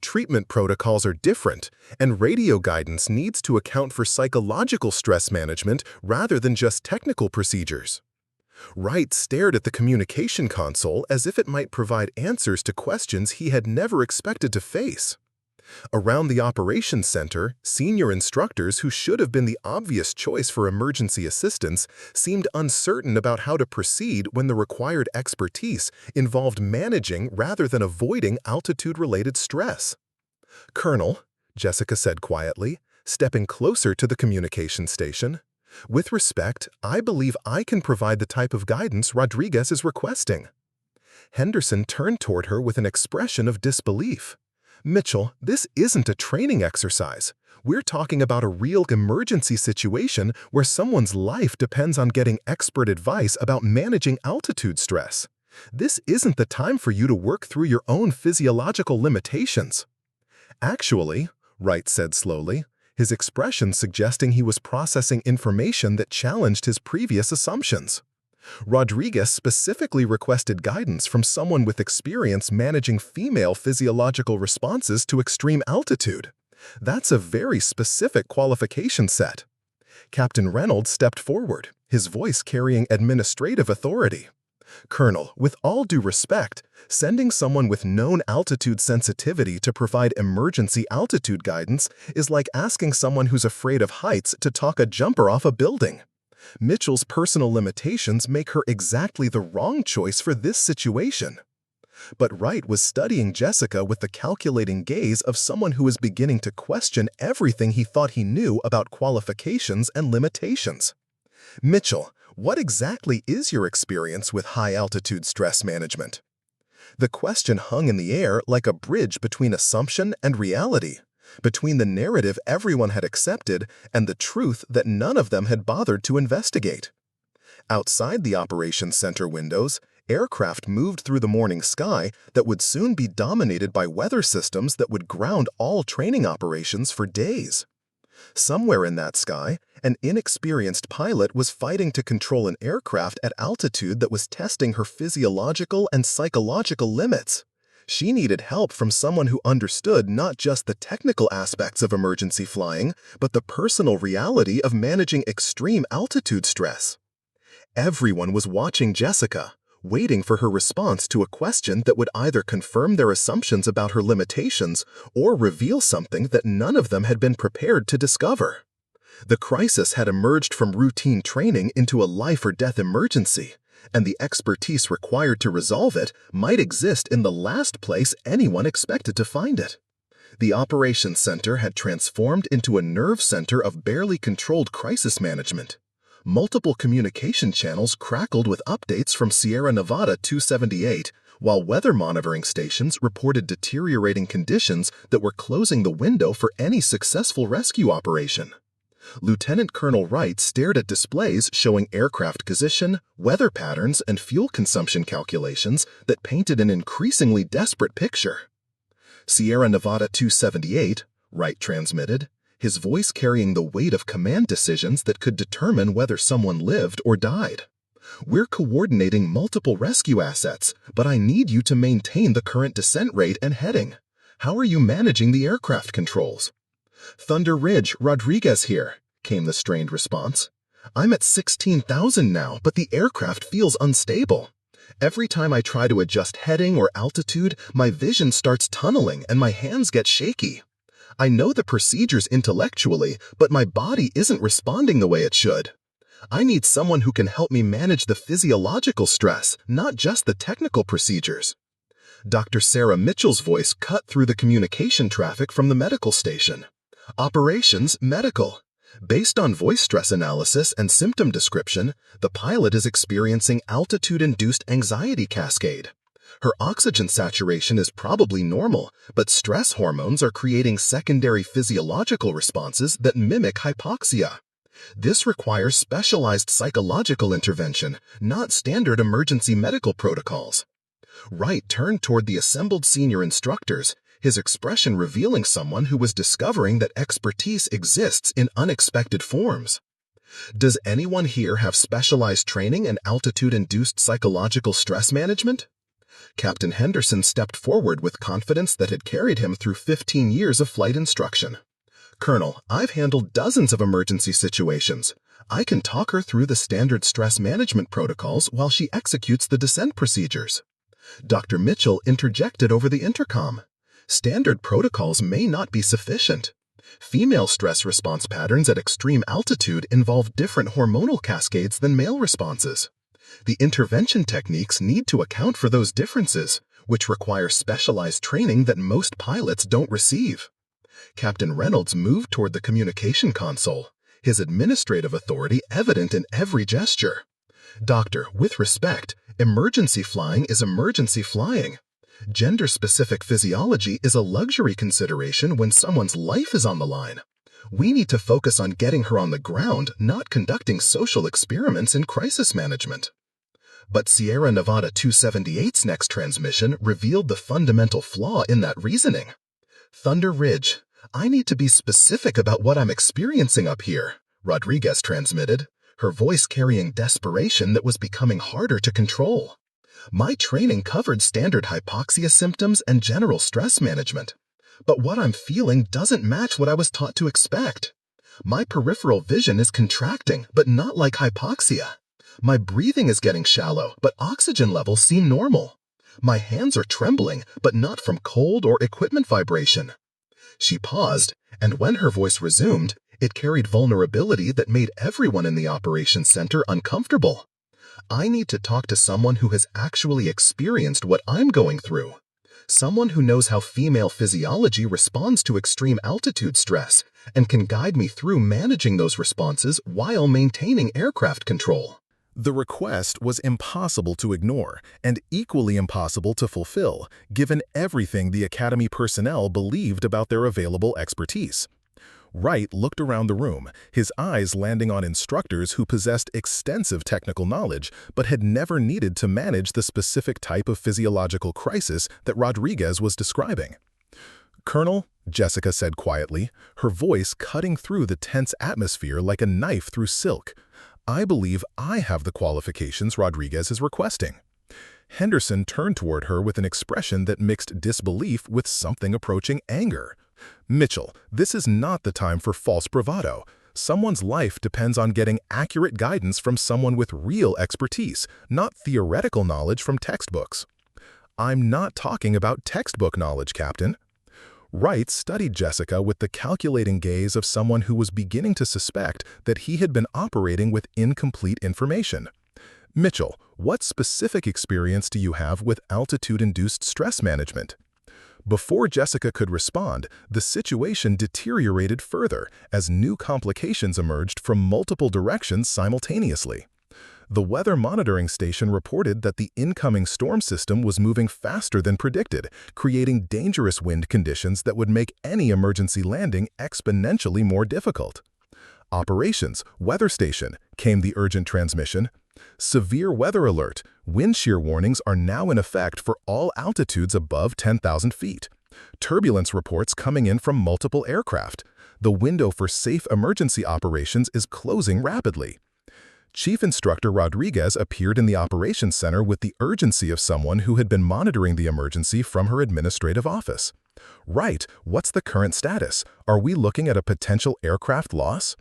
Treatment protocols are different, and radio guidance needs to account for psychological stress management rather than just technical procedures." Wright stared at the communication console as if it might provide answers to questions he had never expected to face. Around the operations center, senior instructors who should have been the obvious choice for emergency assistance seemed uncertain about how to proceed when the required expertise involved managing rather than avoiding altitude-related stress. "Colonel," Jessica said quietly, stepping closer to the communication station, "with respect, I believe I can provide the type of guidance Rodriguez is requesting." Henderson turned toward her with an expression of disbelief. "Mitchell, this isn't a training exercise. We're talking about a real emergency situation where someone's life depends on getting expert advice about managing altitude stress. This isn't the time for you to work through your own physiological limitations." "Actually," Wright said slowly, his expression suggesting he was processing information that challenged his previous assumptions, "Rodriguez specifically requested guidance from someone with experience managing female physiological responses to extreme altitude. That's a very specific qualification set." Captain Reynolds stepped forward, his voice carrying administrative authority. "Colonel, with all due respect, sending someone with known altitude sensitivity to provide emergency altitude guidance is like asking someone who's afraid of heights to talk a jumper off a building. Mitchell's personal limitations make her exactly the wrong choice for this situation." But Wright was studying Jessica with the calculating gaze of someone who was beginning to question everything he thought he knew about qualifications and limitations. "Mitchell, what exactly is your experience with high-altitude stress management?" The question hung in the air like a bridge between assumption and reality, between the narrative everyone had accepted and the truth that none of them had bothered to investigate. Outside the operations center windows, aircraft moved through the morning sky that would soon be dominated by weather systems that would ground all training operations for days. Somewhere in that sky, an inexperienced pilot was fighting to control an aircraft at altitude that was testing her physiological and psychological limits. She needed help from someone who understood not just the technical aspects of emergency flying, but the personal reality of managing extreme altitude stress. Everyone was watching Jessica, waiting for her response to a question that would either confirm their assumptions about her limitations or reveal something that none of them had been prepared to discover. The crisis had emerged from routine training into a life-or-death emergency, and the expertise required to resolve it might exist in the last place anyone expected to find it. The operations center had transformed into a nerve center of barely controlled crisis management. Multiple communication channels crackled with updates from Sierra Nevada 278, while weather monitoring stations reported deteriorating conditions that were closing the window for any successful rescue operation. Lieutenant Colonel Wright stared at displays showing aircraft position, weather patterns, and fuel consumption calculations that painted an increasingly desperate picture. "Sierra Nevada 278, Wright transmitted, his voice carrying the weight of command decisions that could determine whether someone lived or died. "We're coordinating multiple rescue assets, but I need you to maintain the current descent rate and heading. How are you managing the aircraft controls?" "Thunder Ridge, Rodriguez here," came the strained response. "I'm at 16,000 now, but the aircraft feels unstable. Every time I try to adjust heading or altitude, my vision starts tunneling and my hands get shaky. I know the procedures intellectually, but my body isn't responding the way it should. I need someone who can help me manage the physiological stress, not just the technical procedures." Dr. Sarah Mitchell's voice cut through the communication traffic from the medical station. "Operations Medical. Based on voice stress analysis and symptom description, the pilot is experiencing altitude-induced anxiety cascade. Her oxygen saturation is probably normal, but stress hormones are creating secondary physiological responses that mimic hypoxia. This requires specialized psychological intervention, not standard emergency medical protocols." Wright turned toward the assembled senior instructors, his expression revealing someone who was discovering that expertise exists in unexpected forms. "Does anyone here have specialized training in altitude-induced psychological stress management?" Captain Henderson stepped forward with confidence that had carried him through 15 years of flight instruction. "Colonel, I've handled dozens of emergency situations. I can talk her through the standard stress management protocols while she executes the descent procedures. Dr. Mitchell interjected over the intercom. Standard protocols may not be sufficient. Female stress response patterns at extreme altitude involve different hormonal cascades than male responses. The intervention techniques need to account for those differences, which require specialized training that most pilots don't receive. Captain Reynolds moved toward the communication console, his administrative authority evident in every gesture. Doctor, with respect, emergency flying is emergency flying. Gender-specific physiology is a luxury consideration when someone's life is on the line. We need to focus on getting her on the ground, not conducting social experiments in crisis management. But Sierra Nevada 278's next transmission revealed the fundamental flaw in that reasoning. Thunder Ridge, I need to be specific about what I'm experiencing up here, Rodriguez transmitted, her voice carrying desperation that was becoming harder to control. My training covered standard hypoxia symptoms and general stress management. But what I'm feeling doesn't match what I was taught to expect. My peripheral vision is contracting, but not like hypoxia. My breathing is getting shallow, but oxygen levels seem normal. My hands are trembling, but not from cold or equipment vibration. She paused, and when her voice resumed, it carried vulnerability that made everyone in the operations center uncomfortable. I need to talk to someone who has actually experienced what I'm going through. Someone who knows how female physiology responds to extreme altitude stress and can guide me through managing those responses while maintaining aircraft control. The request was impossible to ignore and equally impossible to fulfill, given everything the Academy personnel believed about their available expertise. Wright looked around the room, his eyes landing on instructors who possessed extensive technical knowledge but had never needed to manage the specific type of physiological crisis that Rodriguez was describing. "Colonel," Jessica said quietly, her voice cutting through the tense atmosphere like a knife through silk, "I believe I have the qualifications Rodriguez is requesting." Henderson turned toward her with an expression that mixed disbelief with something approaching anger. "Mitchell, this is not the time for false bravado. Someone's life depends on getting accurate guidance from someone with real expertise, not theoretical knowledge from textbooks." "I'm not talking about textbook knowledge, Captain." Wright studied Jessica with the calculating gaze of someone who was beginning to suspect that he had been operating with incomplete information. "Mitchell, what specific experience do you have with altitude-induced stress management?" Before Jessica could respond, the situation deteriorated further as new complications emerged from multiple directions simultaneously. The weather monitoring station reported that the incoming storm system was moving faster than predicted, creating dangerous wind conditions that would make any emergency landing exponentially more difficult. "Operations, weather station," came the urgent transmission. "Severe weather alert. Wind shear warnings are now in effect for all altitudes above 10,000 feet. Turbulence reports coming in from multiple aircraft. The window for safe emergency operations is closing rapidly." Chief Instructor Rodriguez appeared in the operations center with the urgency of someone who had been monitoring the emergency from her administrative office. "Right, what's the current status? Are we looking at a potential aircraft loss?"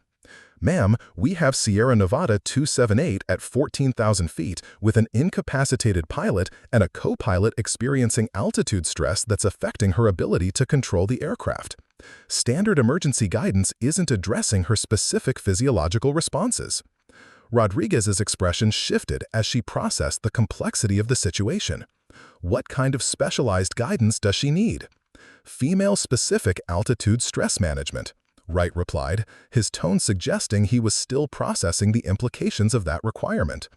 "Ma'am, we have Sierra Nevada 278 at 14,000 feet with an incapacitated pilot and a co-pilot experiencing altitude stress that's affecting her ability to control the aircraft. Standard emergency guidance isn't addressing her specific physiological responses." Rodriguez's expression shifted as she processed the complexity of the situation. What kind of specialized guidance does she need? "Female-specific altitude stress management," Wright replied, his tone suggesting he was still processing the implications of that requirement.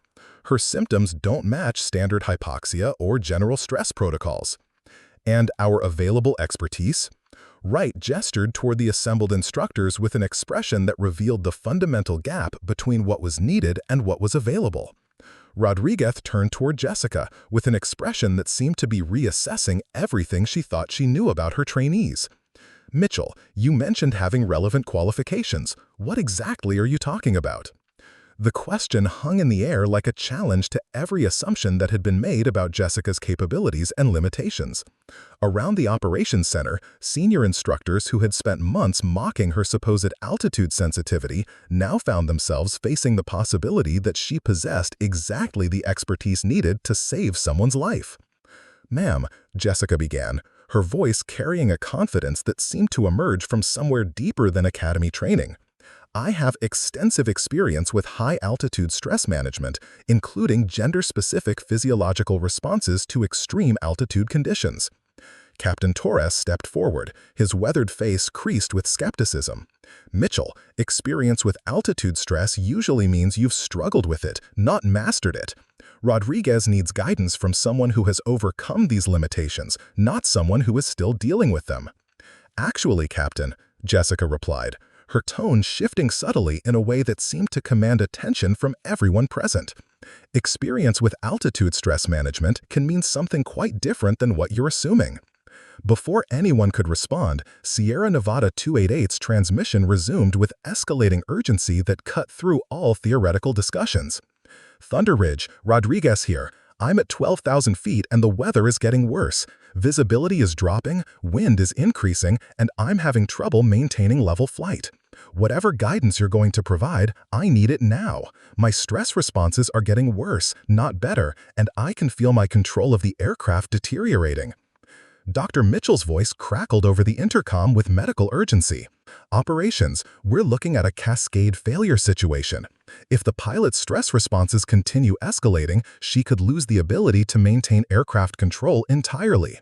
"Her symptoms don't match standard hypoxia or general stress protocols." "And our available expertise?" Wright gestured toward the assembled instructors with an expression that revealed the fundamental gap between what was needed and what was available. Rodriguez turned toward Jessica with an expression that seemed to be reassessing everything she thought she knew about her trainees. "Mitchell, you mentioned having relevant qualifications. What exactly are you talking about?" The question hung in the air like a challenge to every assumption that had been made about Jessica's capabilities and limitations. Around the operations center, senior instructors who had spent months mocking her supposed altitude sensitivity now found themselves facing the possibility that she possessed exactly the expertise needed to save someone's life. "Ma'am," Jessica began, her voice carrying a confidence that seemed to emerge from somewhere deeper than academy training. "I have extensive experience with high-altitude stress management, including gender-specific physiological responses to extreme altitude conditions." Captain Torres stepped forward, his weathered face creased with skepticism. "Mitchell, experience with altitude stress usually means you've struggled with it, not mastered it. Rodriguez needs guidance from someone who has overcome these limitations, not someone who is still dealing with them." "Actually, Captain," Jessica replied, her tone shifting subtly in a way that seemed to command attention from everyone present. "Experience with altitude stress management can mean something quite different than what you're assuming." Before anyone could respond, Sierra Nevada 288's transmission resumed with escalating urgency that cut through all theoretical discussions. "Thunder Ridge, Rodriguez here. I'm at 12,000 feet and the weather is getting worse. Visibility is dropping, wind is increasing, and I'm having trouble maintaining level flight. Whatever guidance you're going to provide, I need it now. My stress responses are getting worse, not better, and I can feel my control of the aircraft deteriorating." Dr. Mitchell's voice crackled over the intercom with medical urgency. "Operations, we're looking at a cascade failure situation. If the pilot's stress responses continue escalating, she could lose the ability to maintain aircraft control entirely.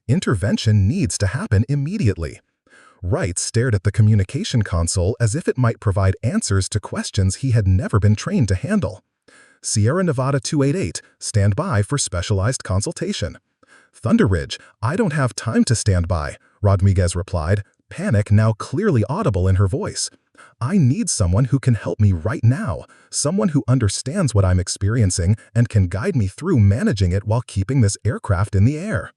Intervention needs to happen immediately." Wright stared at the communication console as if it might provide answers to questions he had never been trained to handle. "Sierra Nevada 288, stand by for specialized consultation." "Thunder Ridge, I don't have time to stand by," Rodriguez replied, panic now clearly audible in her voice. "I need someone who can help me right now, someone who understands what I'm experiencing and can guide me through managing it while keeping this aircraft in the air."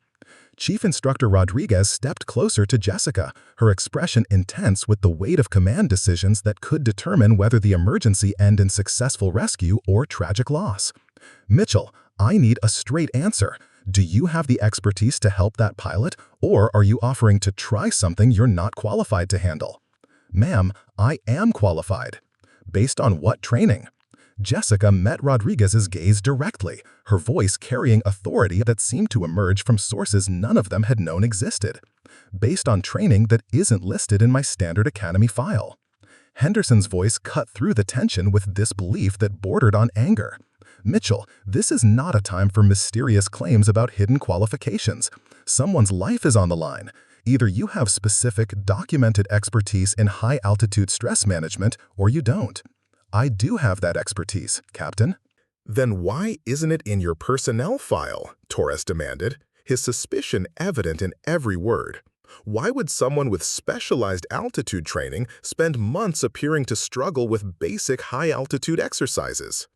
Chief Instructor Rodriguez stepped closer to Jessica, her expression intense with the weight of command decisions that could determine whether the emergency end in successful rescue or tragic loss. "Mitchell, I need a straight answer. Do you have the expertise to help that pilot, or are you offering to try something you're not qualified to handle?" "Ma'am, I am qualified." "Based on what training?" Jessica met Rodriguez's gaze directly, her voice carrying authority that seemed to emerge from sources none of them had known existed. "Based on training that isn't listed in my standard academy file." Henderson's voice cut through the tension with disbelief that bordered on anger. "Mitchell, this is not a time for mysterious claims about hidden qualifications. Someone's life is on the line. Either you have specific, documented expertise in high-altitude stress management, or you don't." "I do have that expertise, Captain." "Then why isn't it in your personnel file?" Torres demanded, his suspicion evident in every word. "Why would someone with specialized altitude training spend months appearing to struggle with basic high-altitude exercises?"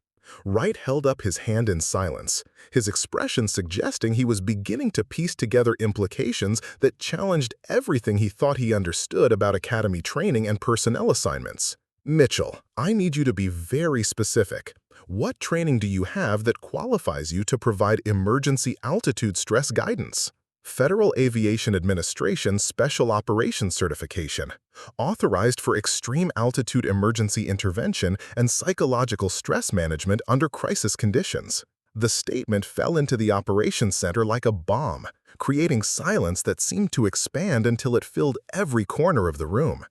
Wright held up his hand in silence, his expression suggesting he was beginning to piece together implications that challenged everything he thought he understood about academy training and personnel assignments. "Mitchell, I need you to be very specific. What training do you have that qualifies you to provide emergency altitude stress guidance?" "Federal Aviation Administration Special Operations Certification, authorized for extreme altitude emergency intervention and psychological stress management under crisis conditions." The statement fell into the operations center like a bomb, creating silence that seemed to expand until it filled every corner of the room.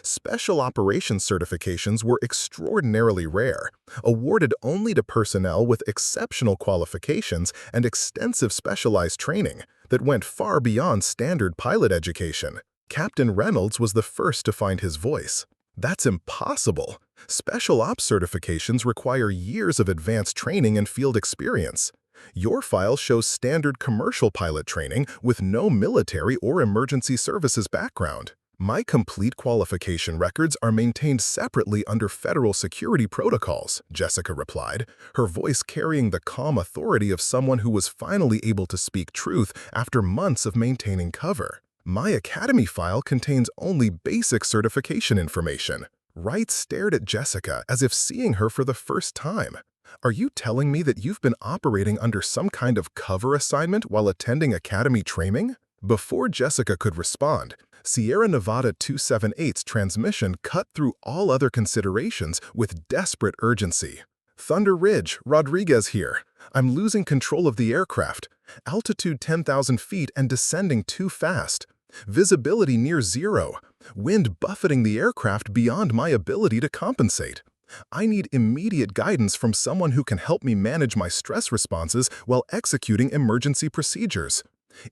Special operations certifications were extraordinarily rare, awarded only to personnel with exceptional qualifications and extensive specialized training that went far beyond standard pilot education. Captain Reynolds was the first to find his voice. "That's impossible. Special ops certifications require years of advanced training and field experience. Your file shows standard commercial pilot training with no military or emergency services background. My complete qualification records are maintained separately under federal security protocols," Jessica replied, her voice carrying the calm authority of someone who was finally able to speak truth after months of maintaining cover. "My academy file contains only basic certification information. Wright stared at Jessica as if seeing her for the first time. Are you telling me that you've been operating under some kind of cover assignment while attending academy training? Before Jessica could respond, Sierra Nevada 278's transmission cut through all other considerations with desperate urgency. Thunder Ridge, Rodriguez here. I'm losing control of the aircraft. Altitude 10,000 feet and descending too fast. Visibility near zero. Wind buffeting the aircraft beyond my ability to compensate. I need immediate guidance from someone who can help me manage my stress responses while executing emergency procedures.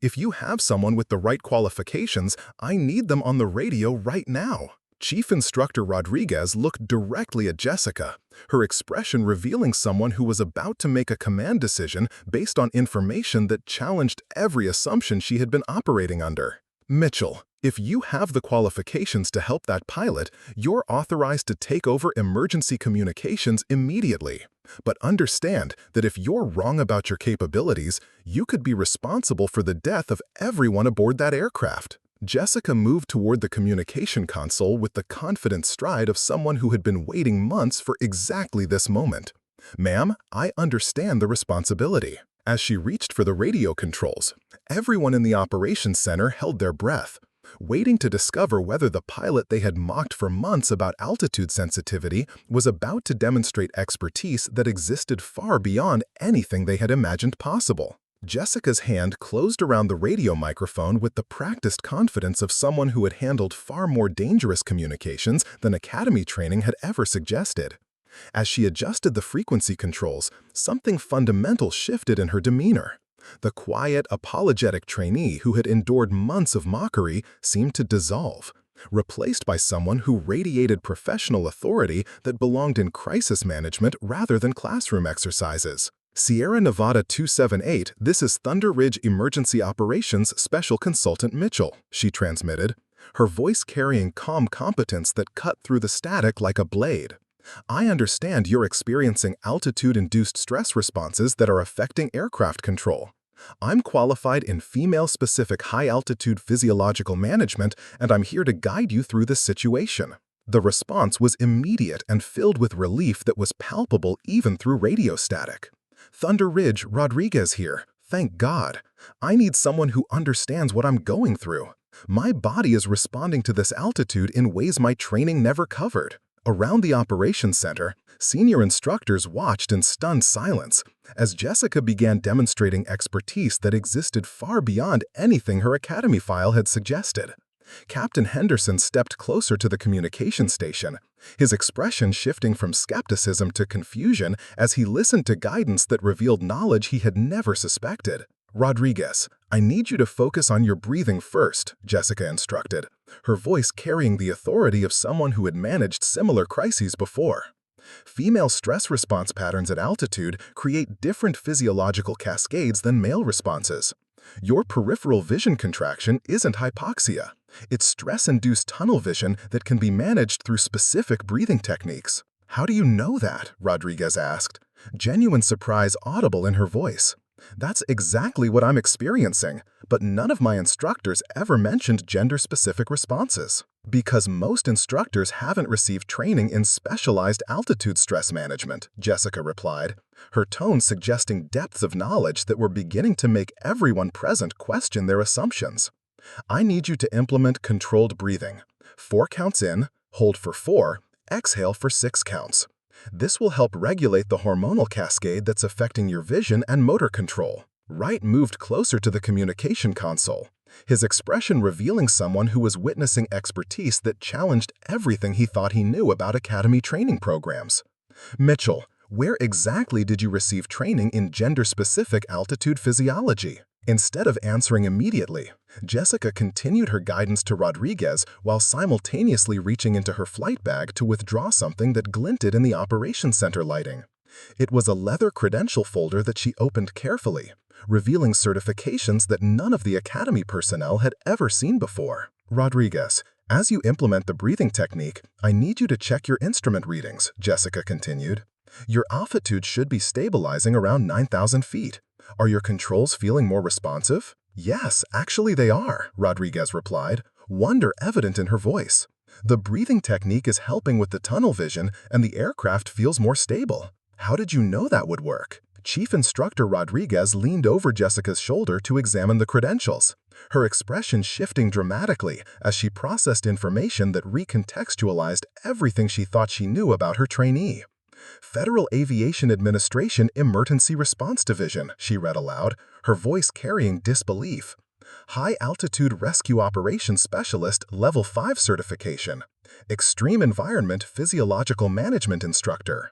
If you have someone with the right qualifications, I need them on the radio right now. Chief Instructor Rodriguez looked directly at Jessica, her expression revealing someone who was about to make a command decision based on information that challenged every assumption she had been operating under. Mitchell, if you have the qualifications to help that pilot, you're authorized to take over emergency communications immediately. But understand that if you're wrong about your capabilities, you could be responsible for the death of everyone aboard that aircraft. Jessica moved toward the communication console with the confident stride of someone who had been waiting months for exactly this moment. Ma'am, I understand the responsibility. As she reached for the radio controls, everyone in the operations center held their breath, waiting to discover whether the pilot they had mocked for months about altitude sensitivity was about to demonstrate expertise that existed far beyond anything they had imagined possible. Jessica's hand closed around the radio microphone with the practiced confidence of someone who had handled far more dangerous communications than academy training had ever suggested. As she adjusted the frequency controls, something fundamental shifted in her demeanor. The quiet, apologetic trainee who had endured months of mockery seemed to dissolve, replaced by someone who radiated professional authority that belonged in crisis management rather than classroom exercises. Sierra Nevada 278, this is Thunder Ridge Emergency Operations Special Consultant Mitchell, she transmitted, her voice carrying calm competence that cut through the static like a blade. I understand you're experiencing altitude-induced stress responses that are affecting aircraft control. I'm qualified in female-specific high-altitude physiological management, and I'm here to guide you through this situation. The response was immediate and filled with relief that was palpable even through radio static. Thunder Ridge, Rodriguez here. Thank God. I need someone who understands what I'm going through. My body is responding to this altitude in ways my training never covered. Around the operations center, senior instructors watched in stunned silence as Jessica began demonstrating expertise that existed far beyond anything her academy file had suggested. Captain Henderson stepped closer to the communication station, his expression shifting from skepticism to confusion as he listened to guidance that revealed knowledge he had never suspected. Rodriguez, I need you to focus on your breathing first, Jessica instructed, her voice carrying the authority of someone who had managed similar crises before. Female stress response patterns at altitude create different physiological cascades than male responses. Your peripheral vision contraction isn't hypoxia. It's stress-induced tunnel vision that can be managed through specific breathing techniques. How do you know that? Rodriguez asked, genuine surprise audible in her voice. That's exactly what I'm experiencing, but none of my instructors ever mentioned gender-specific responses. Because most instructors haven't received training in specialized altitude stress management, Jessica replied, her tone suggesting depths of knowledge that were beginning to make everyone present question their assumptions. I need you to implement controlled breathing. 4 counts in, hold for 4, exhale for 6 counts. This will help regulate the hormonal cascade that's affecting your vision and motor control. Wright moved closer to the communication console, his expression revealing someone who was witnessing expertise that challenged everything he thought he knew about academy training programs. Mitchell, where exactly did you receive training in gender-specific altitude physiology? Instead of answering immediately, Jessica continued her guidance to Rodriguez while simultaneously reaching into her flight bag to withdraw something that glinted in the operations center lighting. It was a leather credential folder that she opened carefully, revealing certifications that none of the academy personnel had ever seen before. Rodriguez, as you implement the breathing technique, I need you to check your instrument readings, Jessica continued. Your altitude should be stabilizing around 9,000 feet. Are your controls feeling more responsive? Yes, actually they are, Rodriguez replied, wonder evident in her voice. The breathing technique is helping with the tunnel vision and the aircraft feels more stable. How did you know that would work? Chief Instructor Rodriguez leaned over Jessica's shoulder to examine the credentials, her expression shifting dramatically as she processed information that recontextualized everything she thought she knew about her trainee. Federal Aviation Administration Emergency Response Division, she read aloud, her voice carrying disbelief. High Altitude Rescue Operations Specialist Level 5 certification. Extreme Environment Physiological Management Instructor.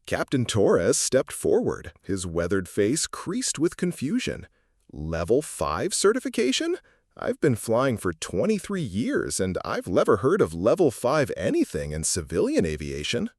Captain Torres stepped forward, his weathered face creased with confusion. Level 5 certification? I've been flying for 23 years and I've never heard of Level 5 anything in civilian aviation.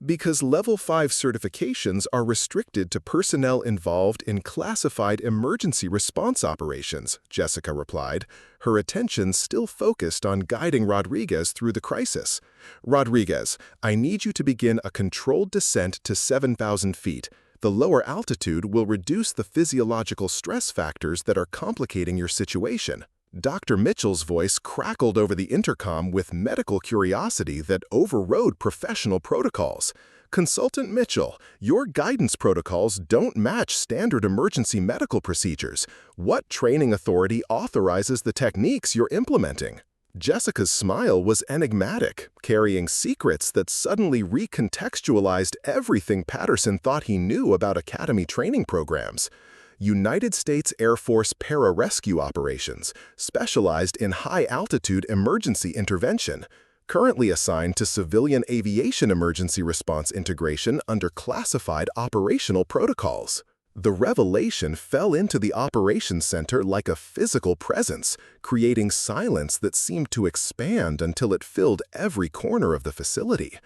Because Level 5 certifications are restricted to personnel involved in classified emergency response operations, Jessica replied, her attention still focused on guiding Rodriguez through the crisis. Rodriguez, I need you to begin a controlled descent to 7,000 feet. The lower altitude will reduce the physiological stress factors that are complicating your situation. Dr. Mitchell's voice crackled over the intercom with medical curiosity that overrode professional protocols. Consultant Mitchell, your guidance protocols don't match standard emergency medical procedures. What training authority authorizes the techniques you're implementing? Jessica's smile was enigmatic, carrying secrets that suddenly recontextualized everything Patterson thought he knew about Academy training programs. United States Air Force Pararescue Operations, specialized in high-altitude emergency intervention, currently assigned to civilian aviation emergency response integration under classified operational protocols. The revelation fell into the operations center like a physical presence, creating silence that seemed to expand until it filled every corner of the facility.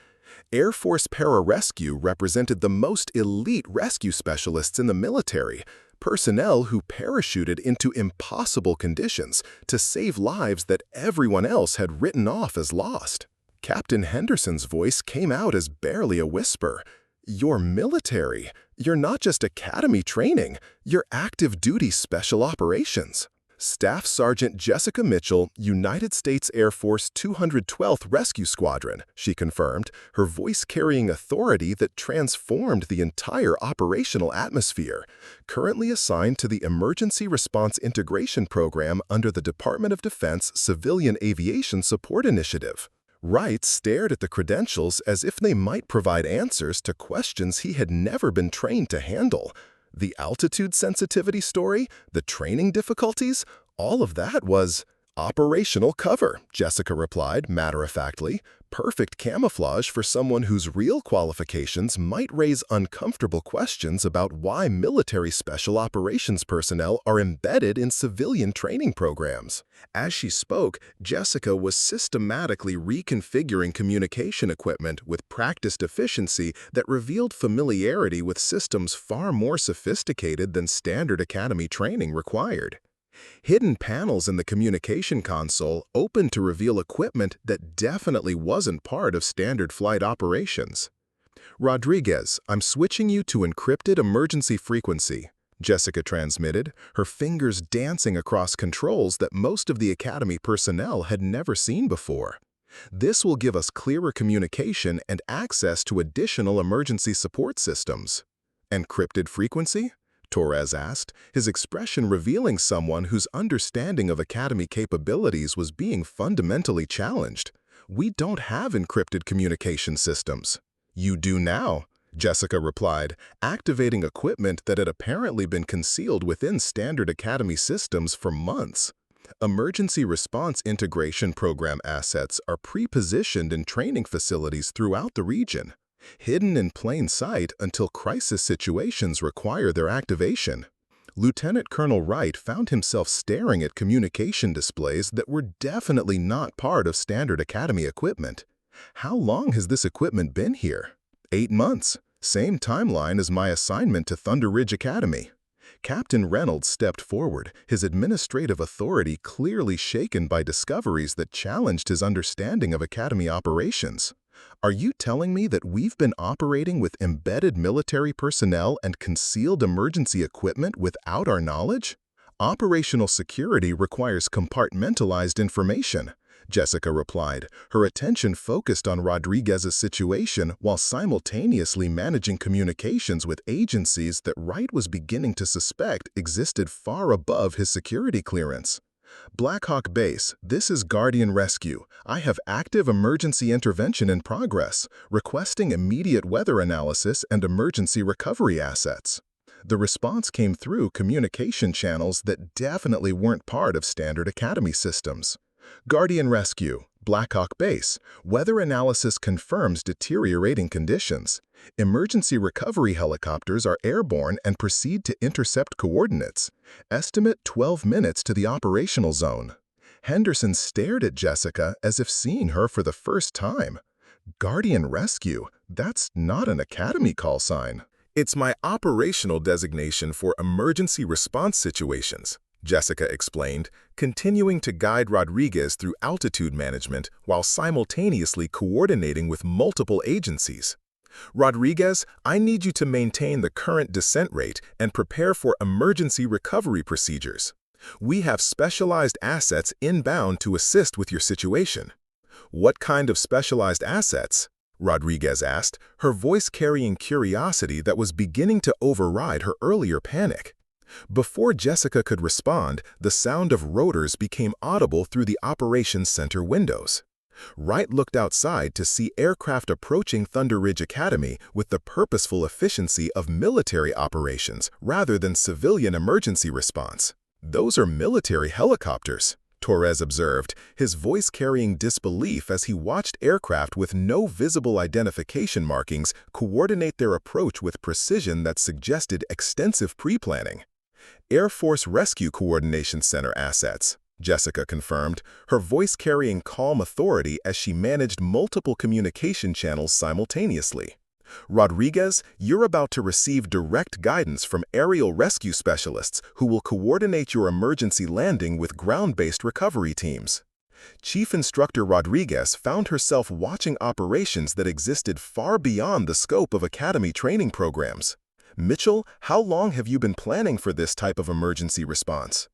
Air Force Pararescue represented the most elite rescue specialists in the military, personnel who parachuted into impossible conditions to save lives that everyone else had written off as lost. Captain Henderson's voice came out as barely a whisper. You're military. You're not just academy training. You're active duty special operations. Staff Sergeant Jessica Mitchell, United States Air Force 212th Rescue Squadron, she confirmed, her voice carrying authority that transformed the entire operational atmosphere. Currently assigned to the Emergency Response Integration Program under the Department of Defense Civilian Aviation Support Initiative. Wright stared at the credentials as if they might provide answers to questions he had never been trained to handle. The altitude sensitivity story, the training difficulties, all of that was operational cover, Jessica replied matter-of-factly, perfect camouflage for someone whose real qualifications might raise uncomfortable questions about why military special operations personnel are embedded in civilian training programs. As she spoke, Jessica was systematically reconfiguring communication equipment with practiced efficiency that revealed familiarity with systems far more sophisticated than standard academy training required. Hidden panels in the communication console opened to reveal equipment that definitely wasn't part of standard flight operations. Rodriguez, I'm switching you to encrypted emergency frequency, Jessica transmitted, her fingers dancing across controls that most of the Academy personnel had never seen before. This will give us clearer communication and access to additional emergency support systems. Encrypted frequency? Torres asked, his expression revealing someone whose understanding of Academy capabilities was being fundamentally challenged. We don't have encrypted communication systems. You do now, Jessica replied, activating equipment that had apparently been concealed within standard Academy systems for months. Emergency Response Integration Program assets are pre-positioned in training facilities throughout the region, hidden in plain sight until crisis situations require their activation. Lieutenant Colonel Wright found himself staring at communication displays that were definitely not part of standard Academy equipment. How long has this equipment been here? 8 months, same timeline as my assignment to Thunder Ridge Academy. Captain Reynolds stepped forward, his administrative authority clearly shaken by discoveries that challenged his understanding of Academy operations. Are you telling me that we've been operating with embedded military personnel and concealed emergency equipment without our knowledge? Operational security requires compartmentalized information. Jessica replied, her attention focused on Rodriguez's situation while simultaneously managing communications with agencies that Wright was beginning to suspect existed far above his security clearance. Black Hawk Base, this is Guardian Rescue. I have active emergency intervention in progress, requesting immediate weather analysis and emergency recovery assets. The response came through communication channels that definitely weren't part of standard Academy systems. Guardian Rescue, Black Hawk Base, weather analysis confirms deteriorating conditions. Emergency recovery helicopters are airborne and proceed to intercept coordinates. Estimate 12 minutes to the operational zone. Henderson stared at Jessica as if seeing her for the first time. Guardian Rescue, that's not an Academy call sign. It's my operational designation for emergency response situations, Jessica explained, continuing to guide Rodriguez through altitude management while simultaneously coordinating with multiple agencies. Rodriguez, I need you to maintain the current descent rate and prepare for emergency recovery procedures. We have specialized assets inbound to assist with your situation. What kind of specialized assets? Rodriguez asked, her voice carrying curiosity that was beginning to override her earlier panic. Before Jessica could respond, the sound of rotors became audible through the operations center windows. Wright looked outside to see aircraft approaching Thunder Ridge Academy with the purposeful efficiency of military operations rather than civilian emergency response. Those are military helicopters, Torres observed, his voice carrying disbelief as he watched aircraft with no visible identification markings coordinate their approach with precision that suggested extensive pre-planning. Air Force Rescue Coordination Center assets, Jessica confirmed, her voice carrying calm authority as she managed multiple communication channels simultaneously. Rodriguez, you're about to receive direct guidance from aerial rescue specialists who will coordinate your emergency landing with ground-based recovery teams. Chief Instructor Rodriguez found herself watching operations that existed far beyond the scope of Academy training programs. Mitchell, how long have you been planning for this type of emergency response?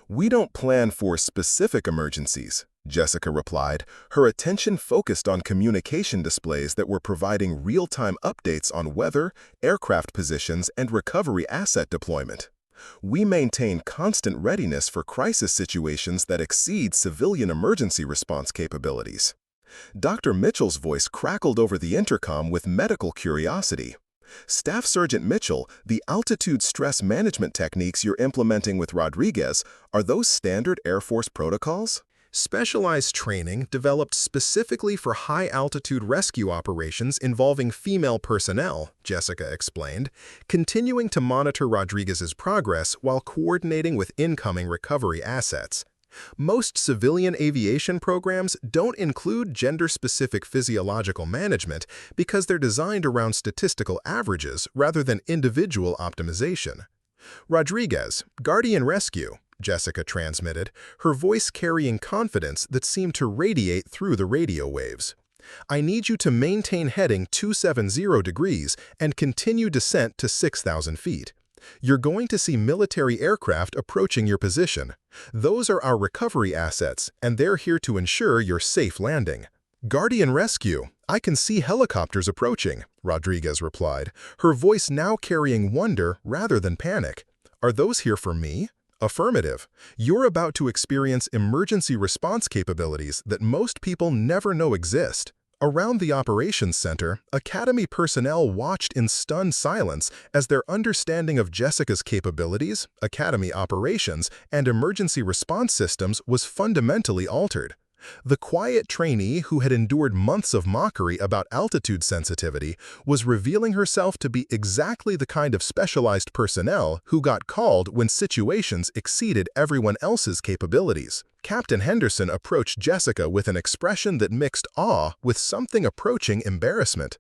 We don't plan for specific emergencies, Jessica replied, her attention focused on communication displays that were providing real-time updates on weather, aircraft positions, and recovery asset deployment. We maintain constant readiness for crisis situations that exceed civilian emergency response capabilities. Dr. Mitchell's voice crackled over the intercom with medical curiosity. Staff Sergeant Mitchell, the altitude stress management techniques you're implementing with Rodriguez, are those standard Air Force protocols? Specialized training developed specifically for high-altitude rescue operations involving female personnel, Jessica explained, continuing to monitor Rodriguez's progress while coordinating with incoming recovery assets. Most civilian aviation programs don't include gender-specific physiological management because they're designed around statistical averages rather than individual optimization. Rodriguez, Guardian Rescue, Jessica transmitted, her voice carrying confidence that seemed to radiate through the radio waves. I need you to maintain heading 270 degrees and continue descent to 6,000 feet. You're going to see military aircraft approaching your position. Those are our recovery assets, and they're here to ensure your safe landing. Guardian Rescue, I can see helicopters approaching, Rodriguez replied, her voice now carrying wonder rather than panic. Are those here for me? Affirmative. You're about to experience emergency response capabilities that most people never know exist. Around the operations center, Academy personnel watched in stunned silence as their understanding of Jessica's capabilities, Academy operations, and emergency response systems was fundamentally altered. The quiet trainee who had endured months of mockery about altitude sensitivity was revealing herself to be exactly the kind of specialized personnel who got called when situations exceeded everyone else's capabilities. Captain Henderson approached Jessica with an expression that mixed awe with something approaching embarrassment.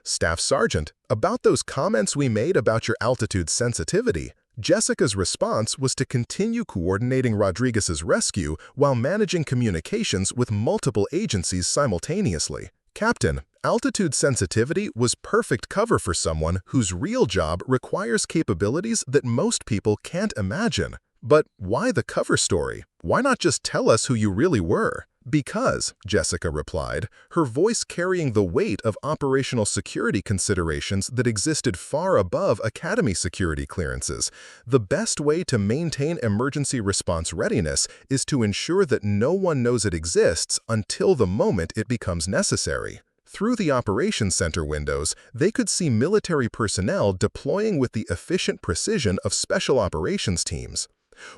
Staff Sergeant, about those comments we made about your altitude sensitivity, Jessica's response was to continue coordinating Rodriguez's rescue while managing communications with multiple agencies simultaneously. Captain, altitude sensitivity was perfect cover for someone whose real job requires capabilities that most people can't imagine. But why the cover story? Why not just tell us who you really were? Because, Jessica replied, her voice carrying the weight of operational security considerations that existed far above Academy security clearances. The best way to maintain emergency response readiness is to ensure that no one knows it exists until the moment it becomes necessary. Through the operations center windows, they could see military personnel deploying with the efficient precision of special operations teams.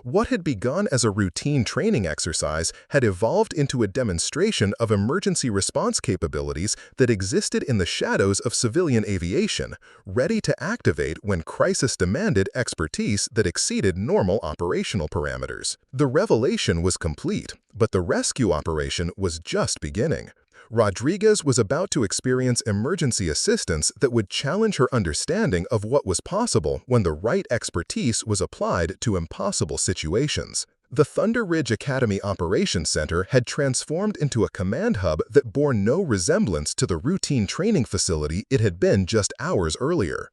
What had begun as a routine training exercise had evolved into a demonstration of emergency response capabilities that existed in the shadows of civilian aviation, ready to activate when crisis demanded expertise that exceeded normal operational parameters. The revelation was complete, but the rescue operation was just beginning. Rodriguez was about to experience emergency assistance that would challenge her understanding of what was possible when the right expertise was applied to impossible situations. The Thunder Ridge Academy Operations Center had transformed into a command hub that bore no resemblance to the routine training facility it had been just hours earlier.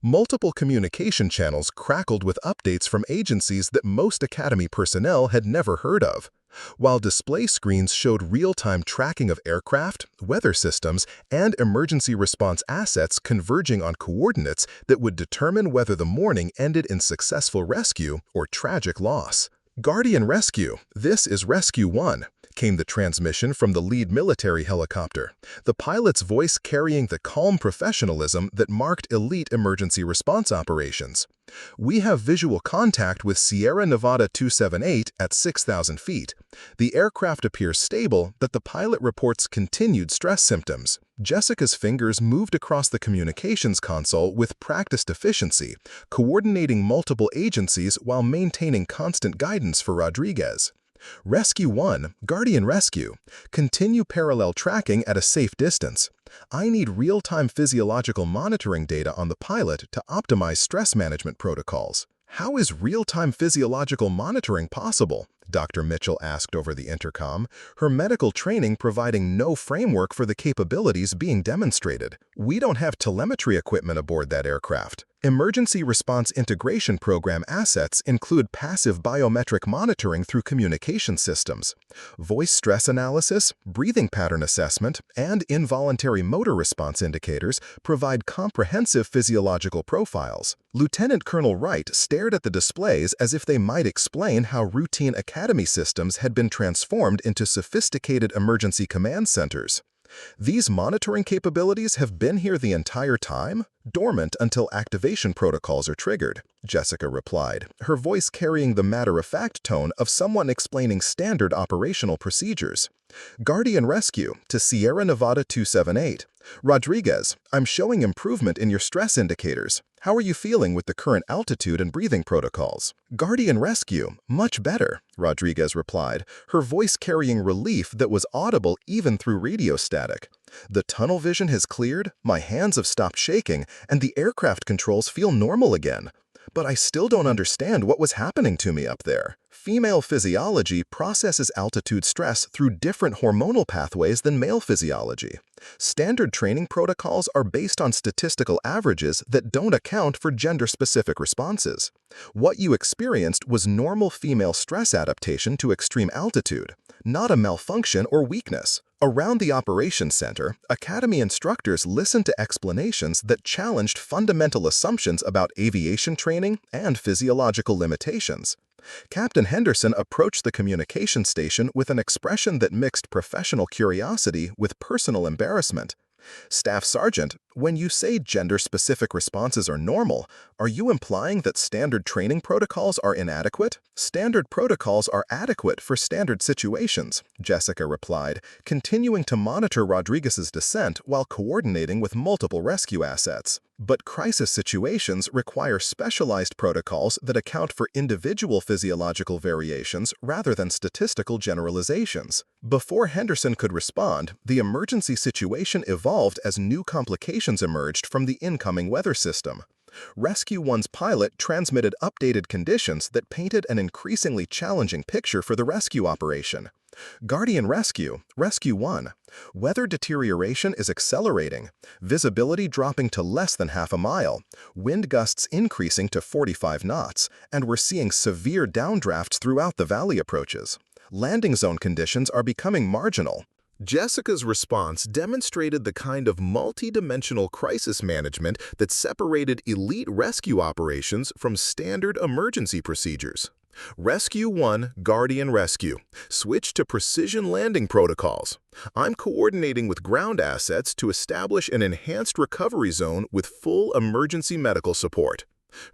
Multiple communication channels crackled with updates from agencies that most Academy personnel had never heard of, while display screens showed real-time tracking of aircraft, weather systems, and emergency response assets converging on coordinates that would determine whether the morning ended in successful rescue or tragic loss. Guardian Rescue, this is Rescue 1, came the transmission from the lead military helicopter, the pilot's voice carrying the calm professionalism that marked elite emergency response operations. We have visual contact with Sierra Nevada 278 at 6,000 feet. The aircraft appears stable, but the pilot reports continued stress symptoms. Jessica's fingers moved across the communications console with practiced efficiency, coordinating multiple agencies while maintaining constant guidance for Rodriguez. Rescue 1, Guardian Rescue. Continue parallel tracking at a safe distance. I need real-time physiological monitoring data on the pilot to optimize stress management protocols. How is real-time physiological monitoring possible? Dr. Mitchell asked over the intercom, her medical training providing no framework for the capabilities being demonstrated. We don't have telemetry equipment aboard that aircraft. Emergency Response Integration Program assets include passive biometric monitoring through communication systems. Voice stress analysis, breathing pattern assessment, and involuntary motor response indicators provide comprehensive physiological profiles. Lieutenant Colonel Wright stared at the displays as if they might explain how routine academy systems had been transformed into sophisticated emergency command centers. These monitoring capabilities have been here the entire time, dormant until activation protocols are triggered, Jessica replied, her voice carrying the matter-of-fact tone of someone explaining standard operational procedures. Guardian Rescue to Sierra Nevada 278. Rodriguez, I'm showing improvement in your stress indicators. How are you feeling with the current altitude and breathing protocols? Guardian Rescue, much better, Rodriguez replied, her voice carrying relief that was audible even through radio static. The tunnel vision has cleared, my hands have stopped shaking, and the aircraft controls feel normal again. But I still don't understand what was happening to me up there. Female physiology processes altitude stress through different hormonal pathways than male physiology. Standard training protocols are based on statistical averages that don't account for gender-specific responses. What you experienced was normal female stress adaptation to extreme altitude, not a malfunction or weakness. Around the operations center, Academy instructors listened to explanations that challenged fundamental assumptions about aviation training and physiological limitations. Captain Henderson approached the communication station with an expression that mixed professional curiosity with personal embarrassment. Staff Sergeant, when you say gender-specific responses are normal, are you implying that standard training protocols are inadequate? Standard protocols are adequate for standard situations, Jessica replied, continuing to monitor Rodriguez's descent while coordinating with multiple rescue assets. But crisis situations require specialized protocols that account for individual physiological variations rather than statistical generalizations. Before Henderson could respond, the emergency situation evolved as new complications emerged from the incoming weather system. Rescue 1's pilot transmitted updated conditions that painted an increasingly challenging picture for the rescue operation. Guardian Rescue, Rescue 1. Weather deterioration is accelerating, visibility dropping to less than half a mile, wind gusts increasing to 45 knots, and we're seeing severe downdrafts throughout the valley approaches. Landing zone conditions are becoming marginal. Jessica's response demonstrated the kind of multi-dimensional crisis management that separated elite rescue operations from standard emergency procedures. Rescue 1, Guardian Rescue. Switch to precision landing protocols. I'm coordinating with ground assets to establish an enhanced recovery zone with full emergency medical support.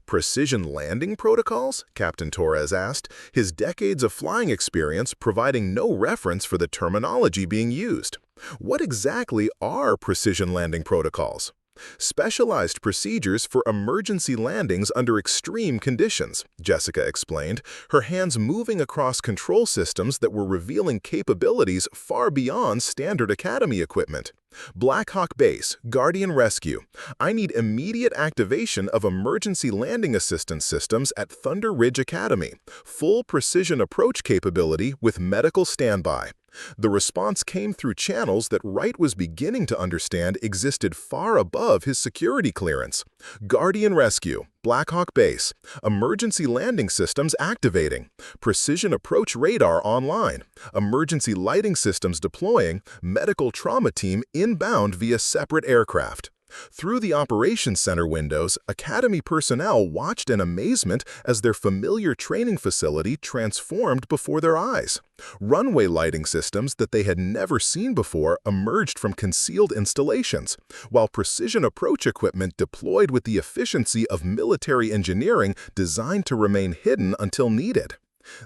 Precision landing protocols? Captain Torres asked, his decades of flying experience providing no reference for the terminology being used. What exactly are precision landing protocols? Specialized procedures for emergency landings under extreme conditions, Jessica explained, her hands moving across control systems that were revealing capabilities far beyond standard Academy equipment. Black Hawk Base, Guardian Rescue. I need immediate activation of emergency landing assistance systems at Thunder Ridge Academy. Full precision approach capability with medical standby. The response came through channels that Wright was beginning to understand existed far above his security clearance. Guardian Rescue, Black Hawk Base, emergency landing systems activating, precision approach radar online, emergency lighting systems deploying, medical trauma team inbound via separate aircraft. Through the operations center windows, Academy personnel watched in amazement as their familiar training facility transformed before their eyes. Runway lighting systems that they had never seen before emerged from concealed installations, while precision approach equipment deployed with the efficiency of military engineering designed to remain hidden until needed.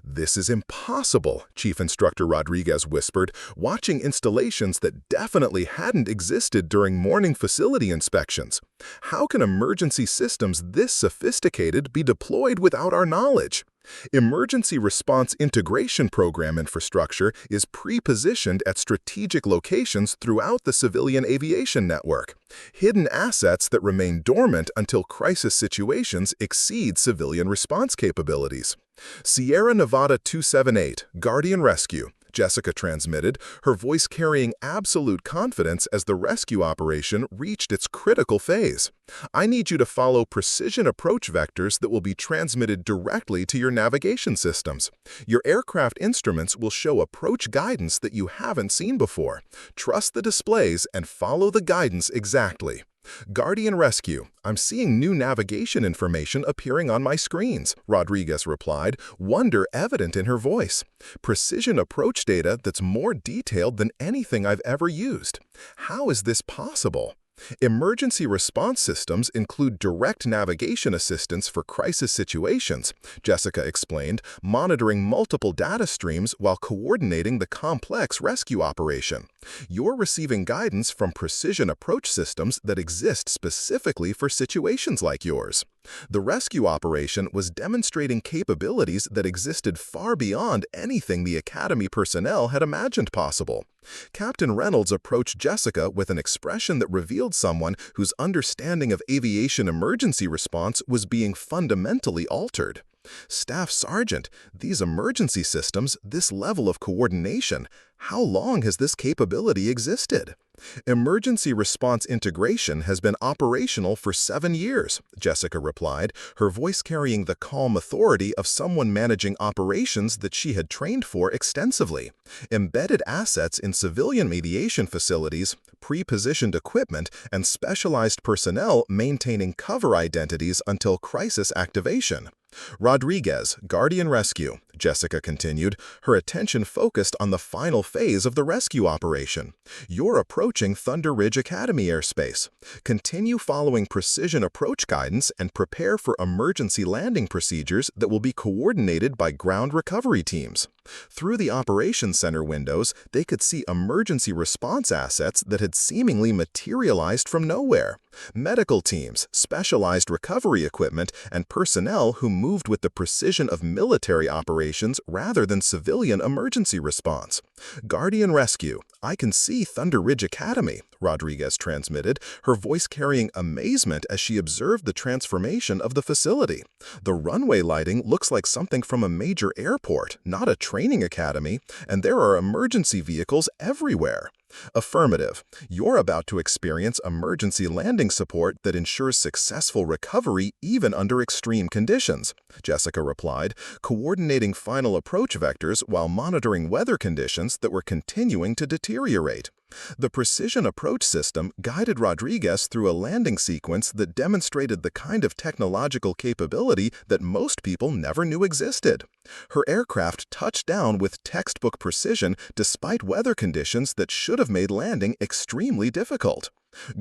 "This is impossible," Chief Instructor Rodriguez whispered, watching installations that definitely hadn't existed during morning facility inspections. "How can emergency systems this sophisticated be deployed without our knowledge?" Emergency Response Integration Program infrastructure is pre-positioned at strategic locations throughout the civilian aviation network. Hidden assets that remain dormant until crisis situations exceed civilian response capabilities. Sierra Nevada 278, Guardian Rescue, Jessica transmitted, her voice carrying absolute confidence as the rescue operation reached its critical phase. "I need you to follow precision approach vectors that will be transmitted directly to your navigation systems. Your aircraft instruments will show approach guidance that you haven't seen before. Trust the displays and follow the guidance exactly." "Guardian Rescue, I'm seeing new navigation information appearing on my screens," Rodriguez replied, wonder evident in her voice. "Precision approach data that's more detailed than anything I've ever used. How is this possible?" Emergency response systems include direct navigation assistance for crisis situations, Jessica explained, monitoring multiple data streams while coordinating the complex rescue operation. "You're receiving guidance from precision approach systems that exist specifically for situations like yours." The rescue operation was demonstrating capabilities that existed far beyond anything the Academy personnel had imagined possible. Captain Reynolds approached Jessica with an expression that revealed someone whose understanding of aviation emergency response was being fundamentally altered. "Staff Sergeant, these emergency systems, this level of coordination, how long has this capability existed?" "Emergency response integration has been operational for 7 years, Jessica replied, her voice carrying the calm authority of someone managing operations that she had trained for extensively. Embedded assets in civilian mediation facilities, pre-positioned equipment, and specialized personnel maintaining cover identities until crisis activation." "Rodriguez, Guardian Rescue," Jessica continued, her attention focused on the final phase of the rescue operation. "You're approaching Thunder Ridge Academy airspace. Continue following precision approach guidance and prepare for emergency landing procedures that will be coordinated by ground recovery teams." Through the operations center windows, they could see emergency response assets that had seemingly materialized from nowhere. Medical teams, specialized recovery equipment, and personnel who moved with the precision of military operations rather than civilian emergency response. "Guardian Rescue, I can see Thunder Ridge Academy," Rodriguez transmitted, her voice carrying amazement as she observed the transformation of the facility. The runway lighting looks like something from a major airport, not a training academy, and there are emergency vehicles everywhere. Affirmative. You're about to experience emergency landing support that ensures successful recovery even under extreme conditions, Jessica replied, coordinating final approach vectors while monitoring weather conditions that were continuing to deteriorate. The precision approach system guided Rodriguez through a landing sequence that demonstrated the kind of technological capability that most people never knew existed. Her aircraft touched down with textbook precision despite weather conditions that should have made landing extremely difficult.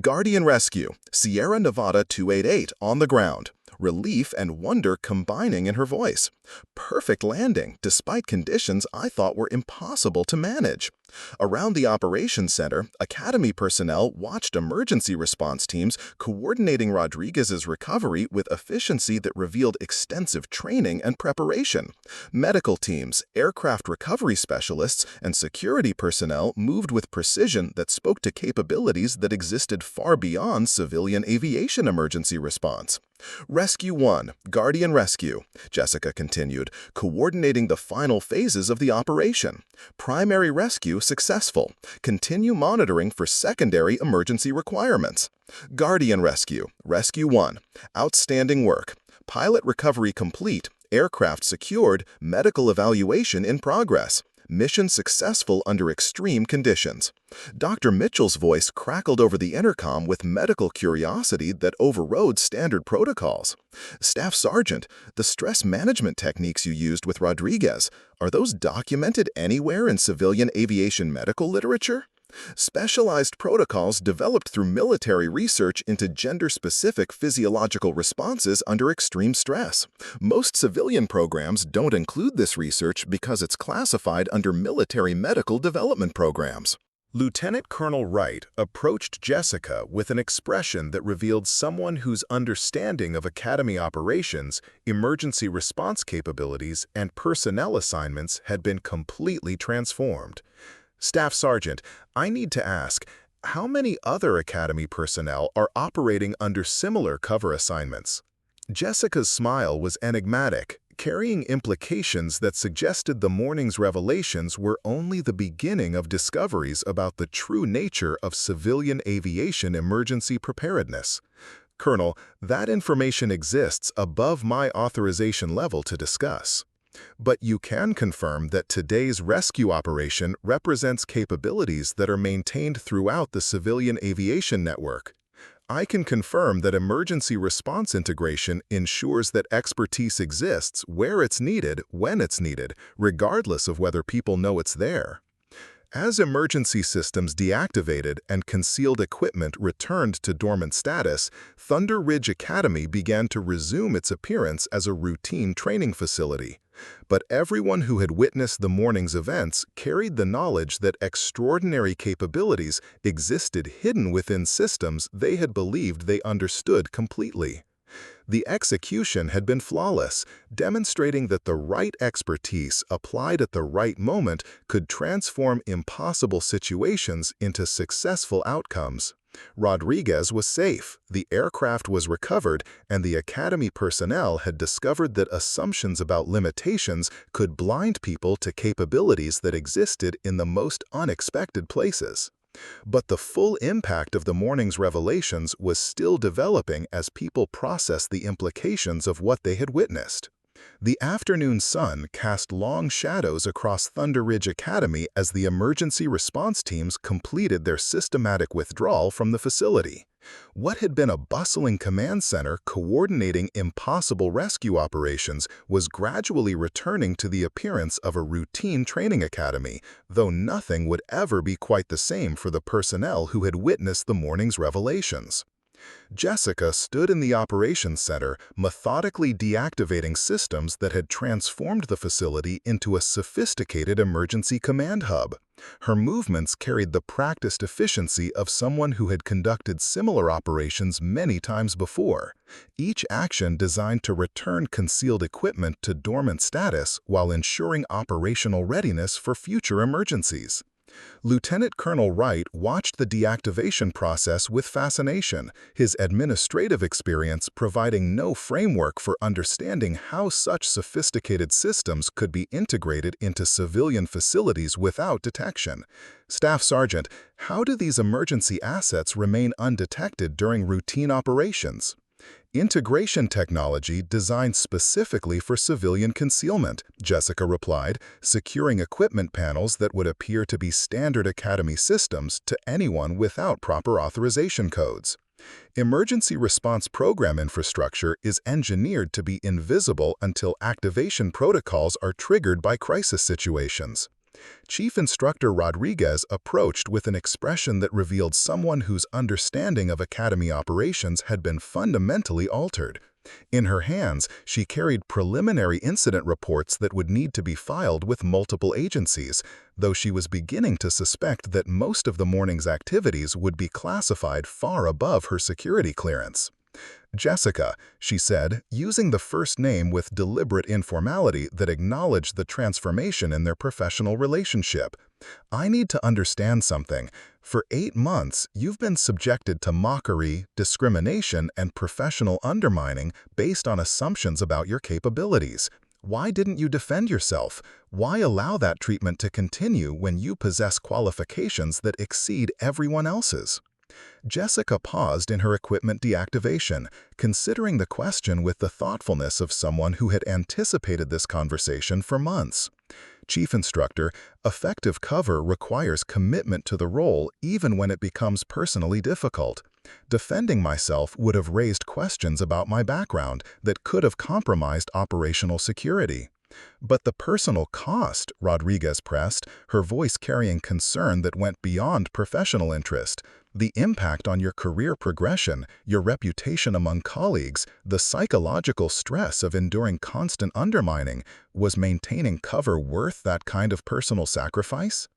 Guardian Rescue, Sierra Nevada 288 on the ground. Relief and wonder combining in her voice. Perfect landing, despite conditions I thought were impossible to manage. Around the operations center, Academy personnel watched emergency response teams coordinating Rodriguez's recovery with efficiency that revealed extensive training and preparation. Medical teams, aircraft recovery specialists, and security personnel moved with precision that spoke to capabilities that existed far beyond civilian aviation emergency response. Rescue 1, Guardian Rescue, Jessica continued, coordinating the final phases of the operation. Primary rescue successful. Continue monitoring for secondary emergency requirements. Guardian Rescue, Rescue 1, outstanding work. Pilot recovery complete, aircraft secured, medical evaluation in progress. Mission successful under extreme conditions. Dr. Mitchell's voice crackled over the intercom with medical curiosity that overrode standard protocols. Staff Sergeant, the stress management techniques you used with Rodriguez, are those documented anywhere in civilian aviation medical literature? Specialized protocols developed through military research into gender-specific physiological responses under extreme stress. Most civilian programs don't include this research because it's classified under military medical development programs. Lieutenant Colonel Wright approached Jessica with an expression that revealed someone whose understanding of Academy operations, emergency response capabilities, and personnel assignments had been completely transformed. Staff Sergeant, I need to ask, how many other Academy personnel are operating under similar cover assignments? Jessica's smile was enigmatic, carrying implications that suggested the morning's revelations were only the beginning of discoveries about the true nature of civilian aviation emergency preparedness. Colonel, that information exists above my authorization level to discuss. But you can confirm that today's rescue operation represents capabilities that are maintained throughout the civilian aviation network. I can confirm that emergency response integration ensures that expertise exists where it's needed, when it's needed, regardless of whether people know it's there. As emergency systems deactivated and concealed equipment returned to dormant status, Thunder Ridge Academy began to resume its appearance as a routine training facility. But everyone who had witnessed the morning's events carried the knowledge that extraordinary capabilities existed hidden within systems they had believed they understood completely. The execution had been flawless, demonstrating that the right expertise applied at the right moment could transform impossible situations into successful outcomes. Rodriguez was safe, the aircraft was recovered, and the Academy personnel had discovered that assumptions about limitations could blind people to capabilities that existed in the most unexpected places. But the full impact of the morning's revelations was still developing as people processed the implications of what they had witnessed. The afternoon sun cast long shadows across Thunder Ridge Academy as the emergency response teams completed their systematic withdrawal from the facility. What had been a bustling command center coordinating impossible rescue operations was gradually returning to the appearance of a routine training academy, though nothing would ever be quite the same for the personnel who had witnessed the morning's revelations. Jessica stood in the operations center, methodically deactivating systems that had transformed the facility into a sophisticated emergency command hub. Her movements carried the practiced efficiency of someone who had conducted similar operations many times before, each action designed to return concealed equipment to dormant status while ensuring operational readiness for future emergencies. Lieutenant Colonel Wright watched the deactivation process with fascination, his administrative experience providing no framework for understanding how such sophisticated systems could be integrated into civilian facilities without detection. Staff Sergeant, how do these emergency assets remain undetected during routine operations? Integration technology designed specifically for civilian concealment, Jessica replied, securing equipment panels that would appear to be standard Academy systems to anyone without proper authorization codes. Emergency response program infrastructure is engineered to be invisible until activation protocols are triggered by crisis situations. Chief Instructor Rodriguez approached with an expression that revealed someone whose understanding of Academy operations had been fundamentally altered. In her hands, she carried preliminary incident reports that would need to be filed with multiple agencies, though she was beginning to suspect that most of the morning's activities would be classified far above her security clearance. Jessica, she said, using the first name with deliberate informality that acknowledged the transformation in their professional relationship. I need to understand something. For 8 months, you've been subjected to mockery, discrimination, and professional undermining based on assumptions about your capabilities. Why didn't you defend yourself? Why allow that treatment to continue when you possess qualifications that exceed everyone else's? Jessica paused in her equipment deactivation, considering the question with the thoughtfulness of someone who had anticipated this conversation for months. Chief Instructor, effective cover requires commitment to the role even when it becomes personally difficult. Defending myself would have raised questions about my background that could have compromised operational security. But the personal cost, Rodriguez pressed, her voice carrying concern that went beyond professional interest. The impact on your career progression, your reputation among colleagues, the psychological stress of enduring constant undermining, was maintaining cover worth that kind of personal sacrifice?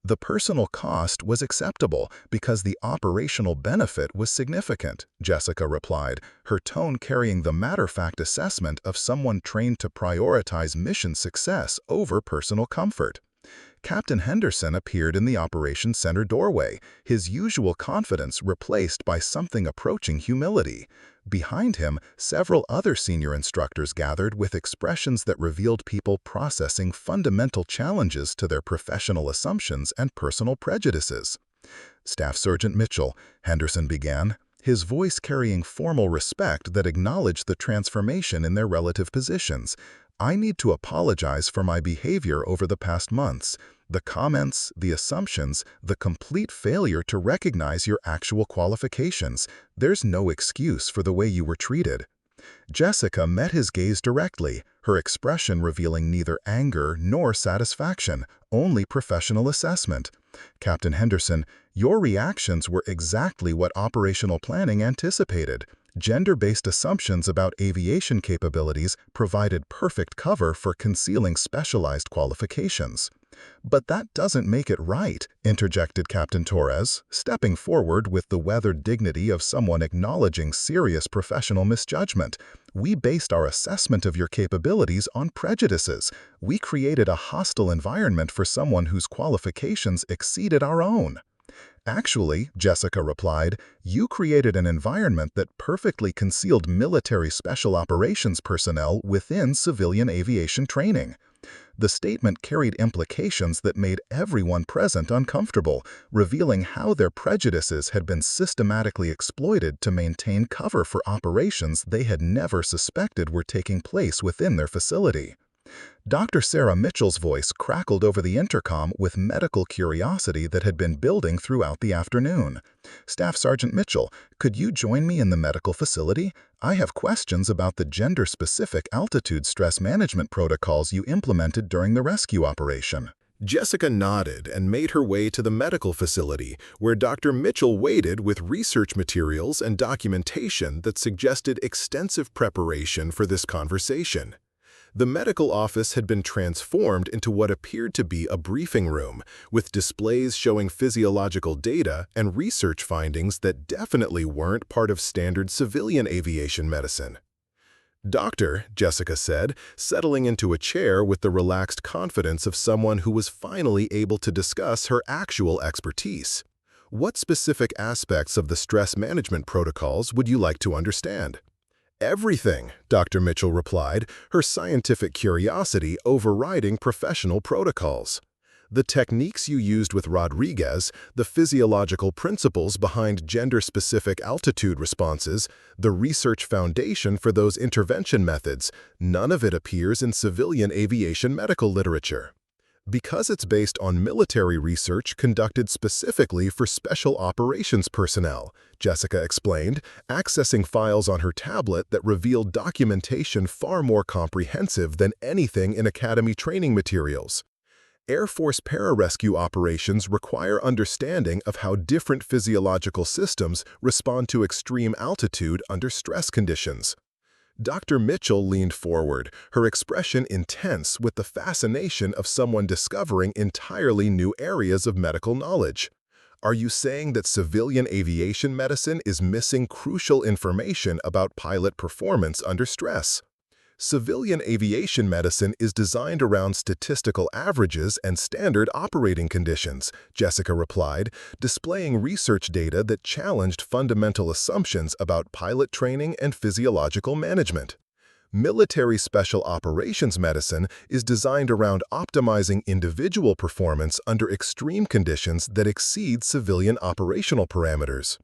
The personal cost was acceptable because the operational benefit was significant, Jessica replied, her tone carrying the matter-of-fact assessment of someone trained to prioritize mission success over personal comfort. Captain Henderson appeared in the Operations Center doorway, his usual confidence replaced by something approaching humility. Behind him, several other senior instructors gathered with expressions that revealed people processing fundamental challenges to their professional assumptions and personal prejudices. Staff Sergeant Mitchell, Henderson began, his voice carrying formal respect that acknowledged the transformation in their relative positions. I need to apologize for my behavior over the past months. The comments, the assumptions, the complete failure to recognize your actual qualifications. There's no excuse for the way you were treated. Jessica met his gaze directly, her expression revealing neither anger nor satisfaction, only professional assessment. Captain Henderson, your reactions were exactly what operational planning anticipated. Gender-based assumptions about aviation capabilities provided perfect cover for concealing specialized qualifications. But that doesn't make it right, interjected Captain Torres, stepping forward with the weathered dignity of someone acknowledging serious professional misjudgment. We based our assessment of your capabilities on prejudices. We created a hostile environment for someone whose qualifications exceeded our own. Actually, Jessica replied, you created an environment that perfectly concealed military special operations personnel within civilian aviation training. The statement carried implications that made everyone present uncomfortable, revealing how their prejudices had been systematically exploited to maintain cover for operations they had never suspected were taking place within their facility. Dr. Sarah Mitchell's voice crackled over the intercom with medical curiosity that had been building throughout the afternoon. Staff Sergeant Mitchell, could you join me in the medical facility? I have questions about the gender-specific altitude stress management protocols you implemented during the rescue operation. Jessica nodded and made her way to the medical facility, where Dr. Mitchell waited with research materials and documentation that suggested extensive preparation for this conversation. The medical office had been transformed into what appeared to be a briefing room, with displays showing physiological data and research findings that definitely weren't part of standard civilian aviation medicine. Doctor, Jessica said, settling into a chair with the relaxed confidence of someone who was finally able to discuss her actual expertise. What specific aspects of the stress management protocols would you like to understand? Everything, Dr. Mitchell replied, her scientific curiosity overriding professional protocols. The techniques you used with Rodriguez, the physiological principles behind gender-specific altitude responses, the research foundation for those intervention methods, none of it appears in civilian aviation medical literature. Because it's based on military research conducted specifically for special operations personnel, Jessica explained, accessing files on her tablet that revealed documentation far more comprehensive than anything in Academy training materials. Air Force pararescue operations require understanding of how different physiological systems respond to extreme altitude under stress conditions. Dr. Mitchell leaned forward, her expression intense with the fascination of someone discovering entirely new areas of medical knowledge. Are you saying that civilian aviation medicine is missing crucial information about pilot performance under stress? Civilian aviation medicine is designed around statistical averages and standard operating conditions, Jessica replied, displaying research data that challenged fundamental assumptions about pilot training and physiological management. Military special operations medicine is designed around optimizing individual performance under extreme conditions that exceed civilian operational parameters.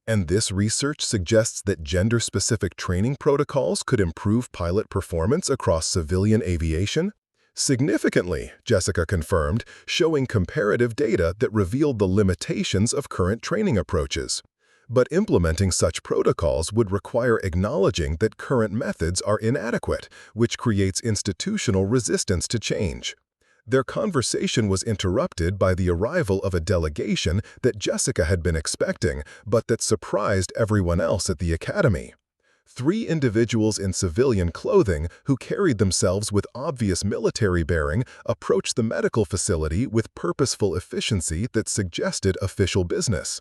And this research suggests that gender-specific training protocols could improve pilot performance across civilian aviation? Significantly, Jessica confirmed, showing comparative data that revealed the limitations of current training approaches. But implementing such protocols would require acknowledging that current methods are inadequate, which creates institutional resistance to change. Their conversation was interrupted by the arrival of a delegation that Jessica had been expecting, but that surprised everyone else at the academy. 3 individuals in civilian clothing who carried themselves with obvious military bearing approached the medical facility with purposeful efficiency that suggested official business.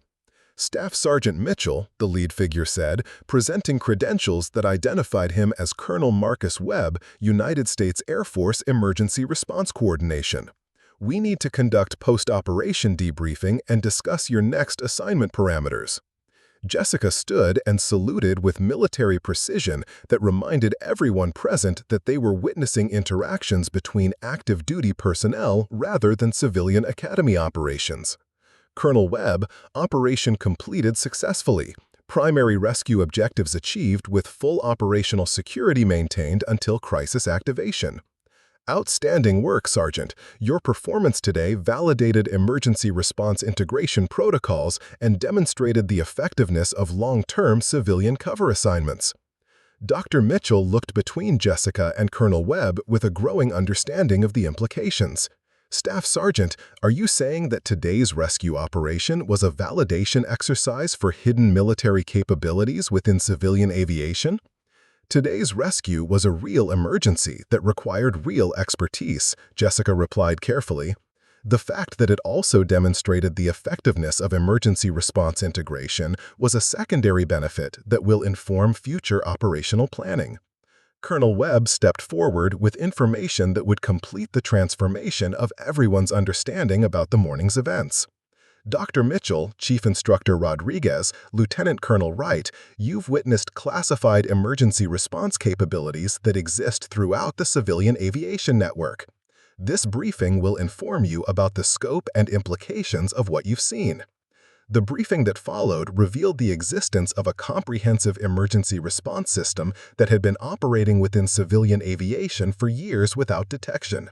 Staff Sergeant Mitchell, the lead figure said, presenting credentials that identified him as Colonel Marcus Webb, United States Air Force Emergency Response Coordination. We need to conduct post-operation debriefing and discuss your next assignment parameters. Jessica stood and saluted with military precision that reminded everyone present that they were witnessing interactions between active duty personnel rather than civilian academy operations. Colonel Webb, operation completed successfully. Primary rescue objectives achieved with full operational security maintained until crisis activation. Outstanding work, Sergeant. Your performance today validated emergency response integration protocols and demonstrated the effectiveness of long-term civilian cover assignments. Dr. Mitchell looked between Jessica and Colonel Webb with a growing understanding of the implications. Staff Sergeant, are you saying that today's rescue operation was a validation exercise for hidden military capabilities within civilian aviation? Today's rescue was a real emergency that required real expertise, Jessica replied carefully. The fact that it also demonstrated the effectiveness of emergency response integration was a secondary benefit that will inform future operational planning. Colonel Webb stepped forward with information that would complete the transformation of everyone's understanding about the morning's events. Dr. Mitchell, Chief Instructor Rodriguez, Lieutenant Colonel Wright, you've witnessed classified emergency response capabilities that exist throughout the civilian aviation network. This briefing will inform you about the scope and implications of what you've seen. The briefing that followed revealed the existence of a comprehensive emergency response system that had been operating within civilian aviation for years without detection.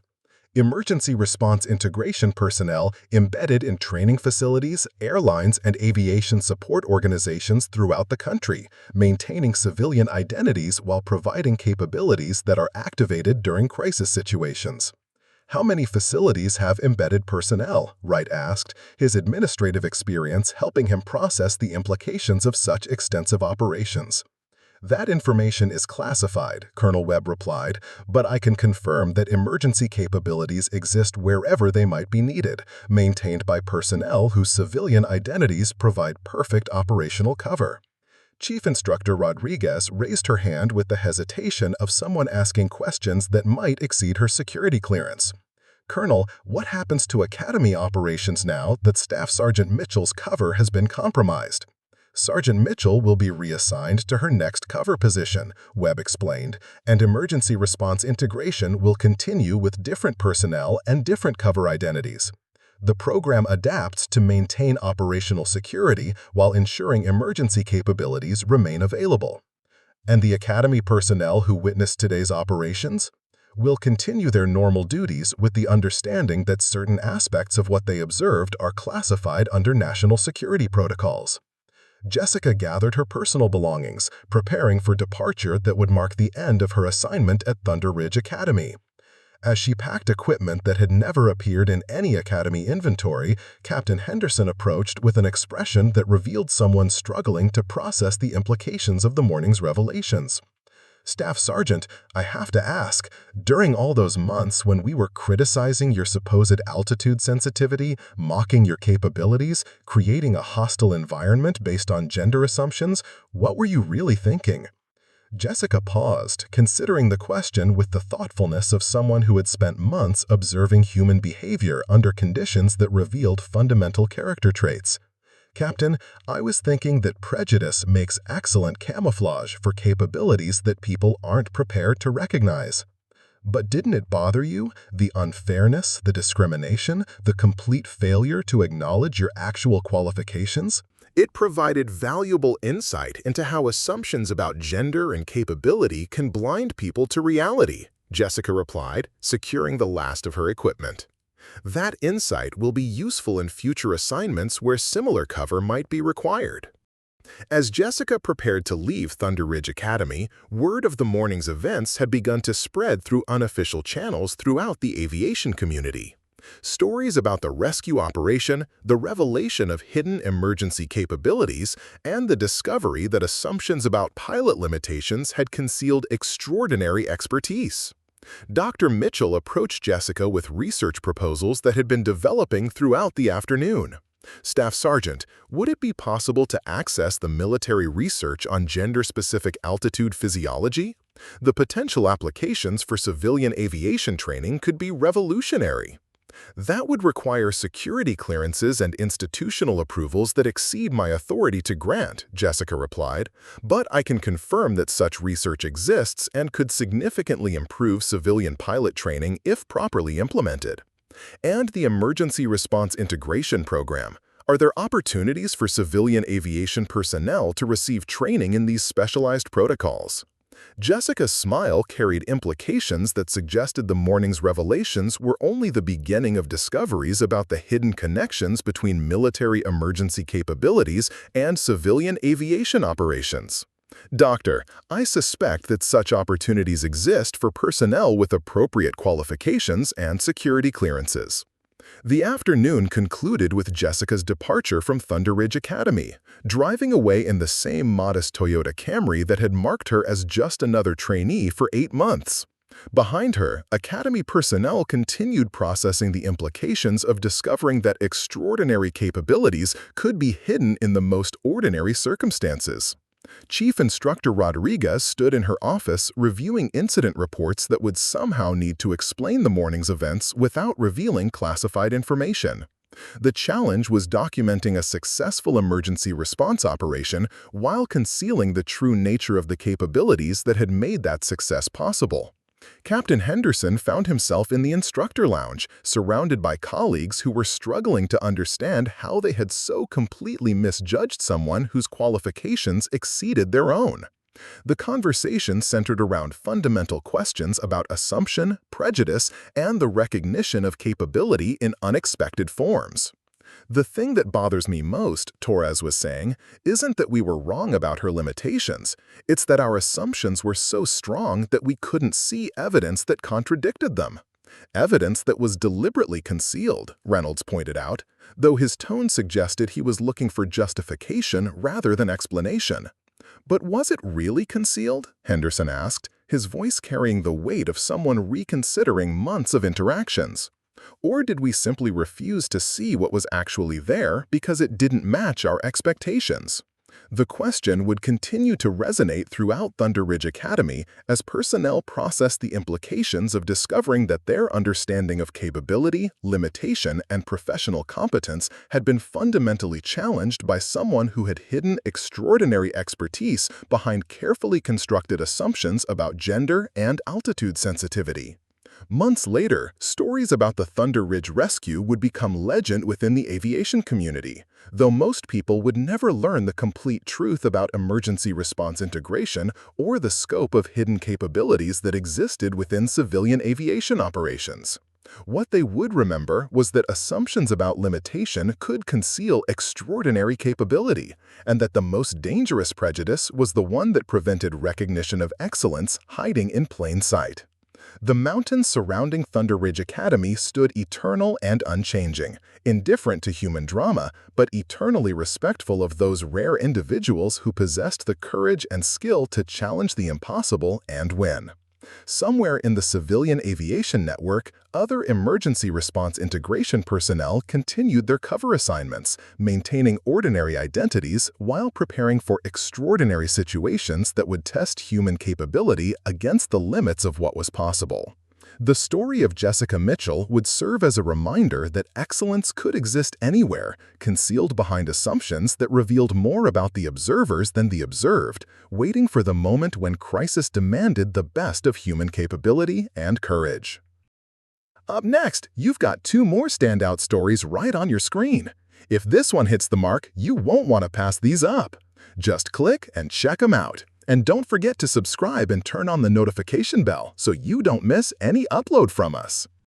Emergency response integration personnel embedded in training facilities, airlines, and aviation support organizations throughout the country, maintaining civilian identities while providing capabilities that are activated during crisis situations. How many facilities have embedded personnel? Wright asked, his administrative experience helping him process the implications of such extensive operations. That information is classified, Colonel Webb replied, but I can confirm that emergency capabilities exist wherever they might be needed, maintained by personnel whose civilian identities provide perfect operational cover. Chief Instructor Rodriguez raised her hand with the hesitation of someone asking questions that might exceed her security clearance. "Colonel, what happens to Academy operations now that Staff Sergeant Mitchell's cover has been compromised?" "Sergeant Mitchell will be reassigned to her next cover position," Webb explained, "and emergency response integration will continue with different personnel and different cover identities. The program adapts to maintain operational security while ensuring emergency capabilities remain available." "And the Academy personnel who witnessed today's operations will continue their normal duties with the understanding that certain aspects of what they observed are classified under national security protocols." Jessica gathered her personal belongings, preparing for departure that would mark the end of her assignment at Thunder Ridge Academy. As she packed equipment that had never appeared in any Academy inventory, Captain Henderson approached with an expression that revealed someone struggling to process the implications of the morning's revelations. "Staff Sergeant, I have to ask, during all those months when we were criticizing your supposed altitude sensitivity, mocking your capabilities, creating a hostile environment based on gender assumptions, what were you really thinking?" Jessica paused, considering the question with the thoughtfulness of someone who had spent months observing human behavior under conditions that revealed fundamental character traits. "Captain, I was thinking that prejudice makes excellent camouflage for capabilities that people aren't prepared to recognize." "But didn't it bother you, the unfairness, the discrimination, the complete failure to acknowledge your actual qualifications?" It provided valuable insight into how assumptions about gender and capability can blind people to reality, Jessica replied, securing the last of her equipment. That insight will be useful in future assignments where similar cover might be required. As Jessica prepared to leave Thunder Ridge Academy, word of the morning's events had begun to spread through unofficial channels throughout the aviation community. Stories about the rescue operation, the revelation of hidden emergency capabilities, and the discovery that assumptions about pilot limitations had concealed extraordinary expertise. Dr. Mitchell approached Jessica with research proposals that had been developing throughout the afternoon. "Staff Sergeant, would it be possible to access the military research on gender-specific altitude physiology? The potential applications for civilian aviation training could be revolutionary." "That would require security clearances and institutional approvals that exceed my authority to grant," Jessica replied, "but I can confirm that such research exists and could significantly improve civilian pilot training if properly implemented." "And the Emergency Response Integration Program. Are there opportunities for civilian aviation personnel to receive training in these specialized protocols?" Jessica's smile carried implications that suggested the morning's revelations were only the beginning of discoveries about the hidden connections between military emergency capabilities and civilian aviation operations. "Doctor, I suspect that such opportunities exist for personnel with appropriate qualifications and security clearances." The afternoon concluded with Jessica's departure from Thunder Ridge Academy, driving away in the same modest Toyota Camry that had marked her as just another trainee for 8 months. Behind her, Academy personnel continued processing the implications of discovering that extraordinary capabilities could be hidden in the most ordinary circumstances. Chief Instructor Rodriguez stood in her office reviewing incident reports that would somehow need to explain the morning's events without revealing classified information. The challenge was documenting a successful emergency response operation while concealing the true nature of the capabilities that had made that success possible. Captain Henderson found himself in the instructor lounge, surrounded by colleagues who were struggling to understand how they had so completely misjudged someone whose qualifications exceeded their own. The conversation centered around fundamental questions about assumption, prejudice, and the recognition of capability in unexpected forms. "The thing that bothers me most," Torres was saying, "isn't that we were wrong about her limitations. It's that our assumptions were so strong that we couldn't see evidence that contradicted them." "Evidence that was deliberately concealed," Reynolds pointed out, though his tone suggested he was looking for justification rather than explanation. "But was it really concealed?" Henderson asked, his voice carrying the weight of someone reconsidering months of interactions. "Or did we simply refuse to see what was actually there because it didn't match our expectations?" The question would continue to resonate throughout Thunder Ridge Academy as personnel processed the implications of discovering that their understanding of capability, limitation, and professional competence had been fundamentally challenged by someone who had hidden extraordinary expertise behind carefully constructed assumptions about gender and altitude sensitivity. Months later, stories about the Thunder Ridge rescue would become legend within the aviation community, though most people would never learn the complete truth about emergency response integration or the scope of hidden capabilities that existed within civilian aviation operations. What they would remember was that assumptions about limitation could conceal extraordinary capability, and that the most dangerous prejudice was the one that prevented recognition of excellence hiding in plain sight. The mountains surrounding Thunder Ridge Academy stood eternal and unchanging, indifferent to human drama, but eternally respectful of those rare individuals who possessed the courage and skill to challenge the impossible and win. Somewhere in the civilian aviation network, other emergency response integration personnel continued their cover assignments, maintaining ordinary identities while preparing for extraordinary situations that would test human capability against the limits of what was possible. The story of Jessica Mitchell would serve as a reminder that excellence could exist anywhere, concealed behind assumptions that revealed more about the observers than the observed, waiting for the moment when crisis demanded the best of human capability and courage. Up next, you've got two more standout stories right on your screen. If this one hits the mark, you won't want to pass these up. Just click and check them out. And don't forget to subscribe and turn on the notification bell so you don't miss any upload from us.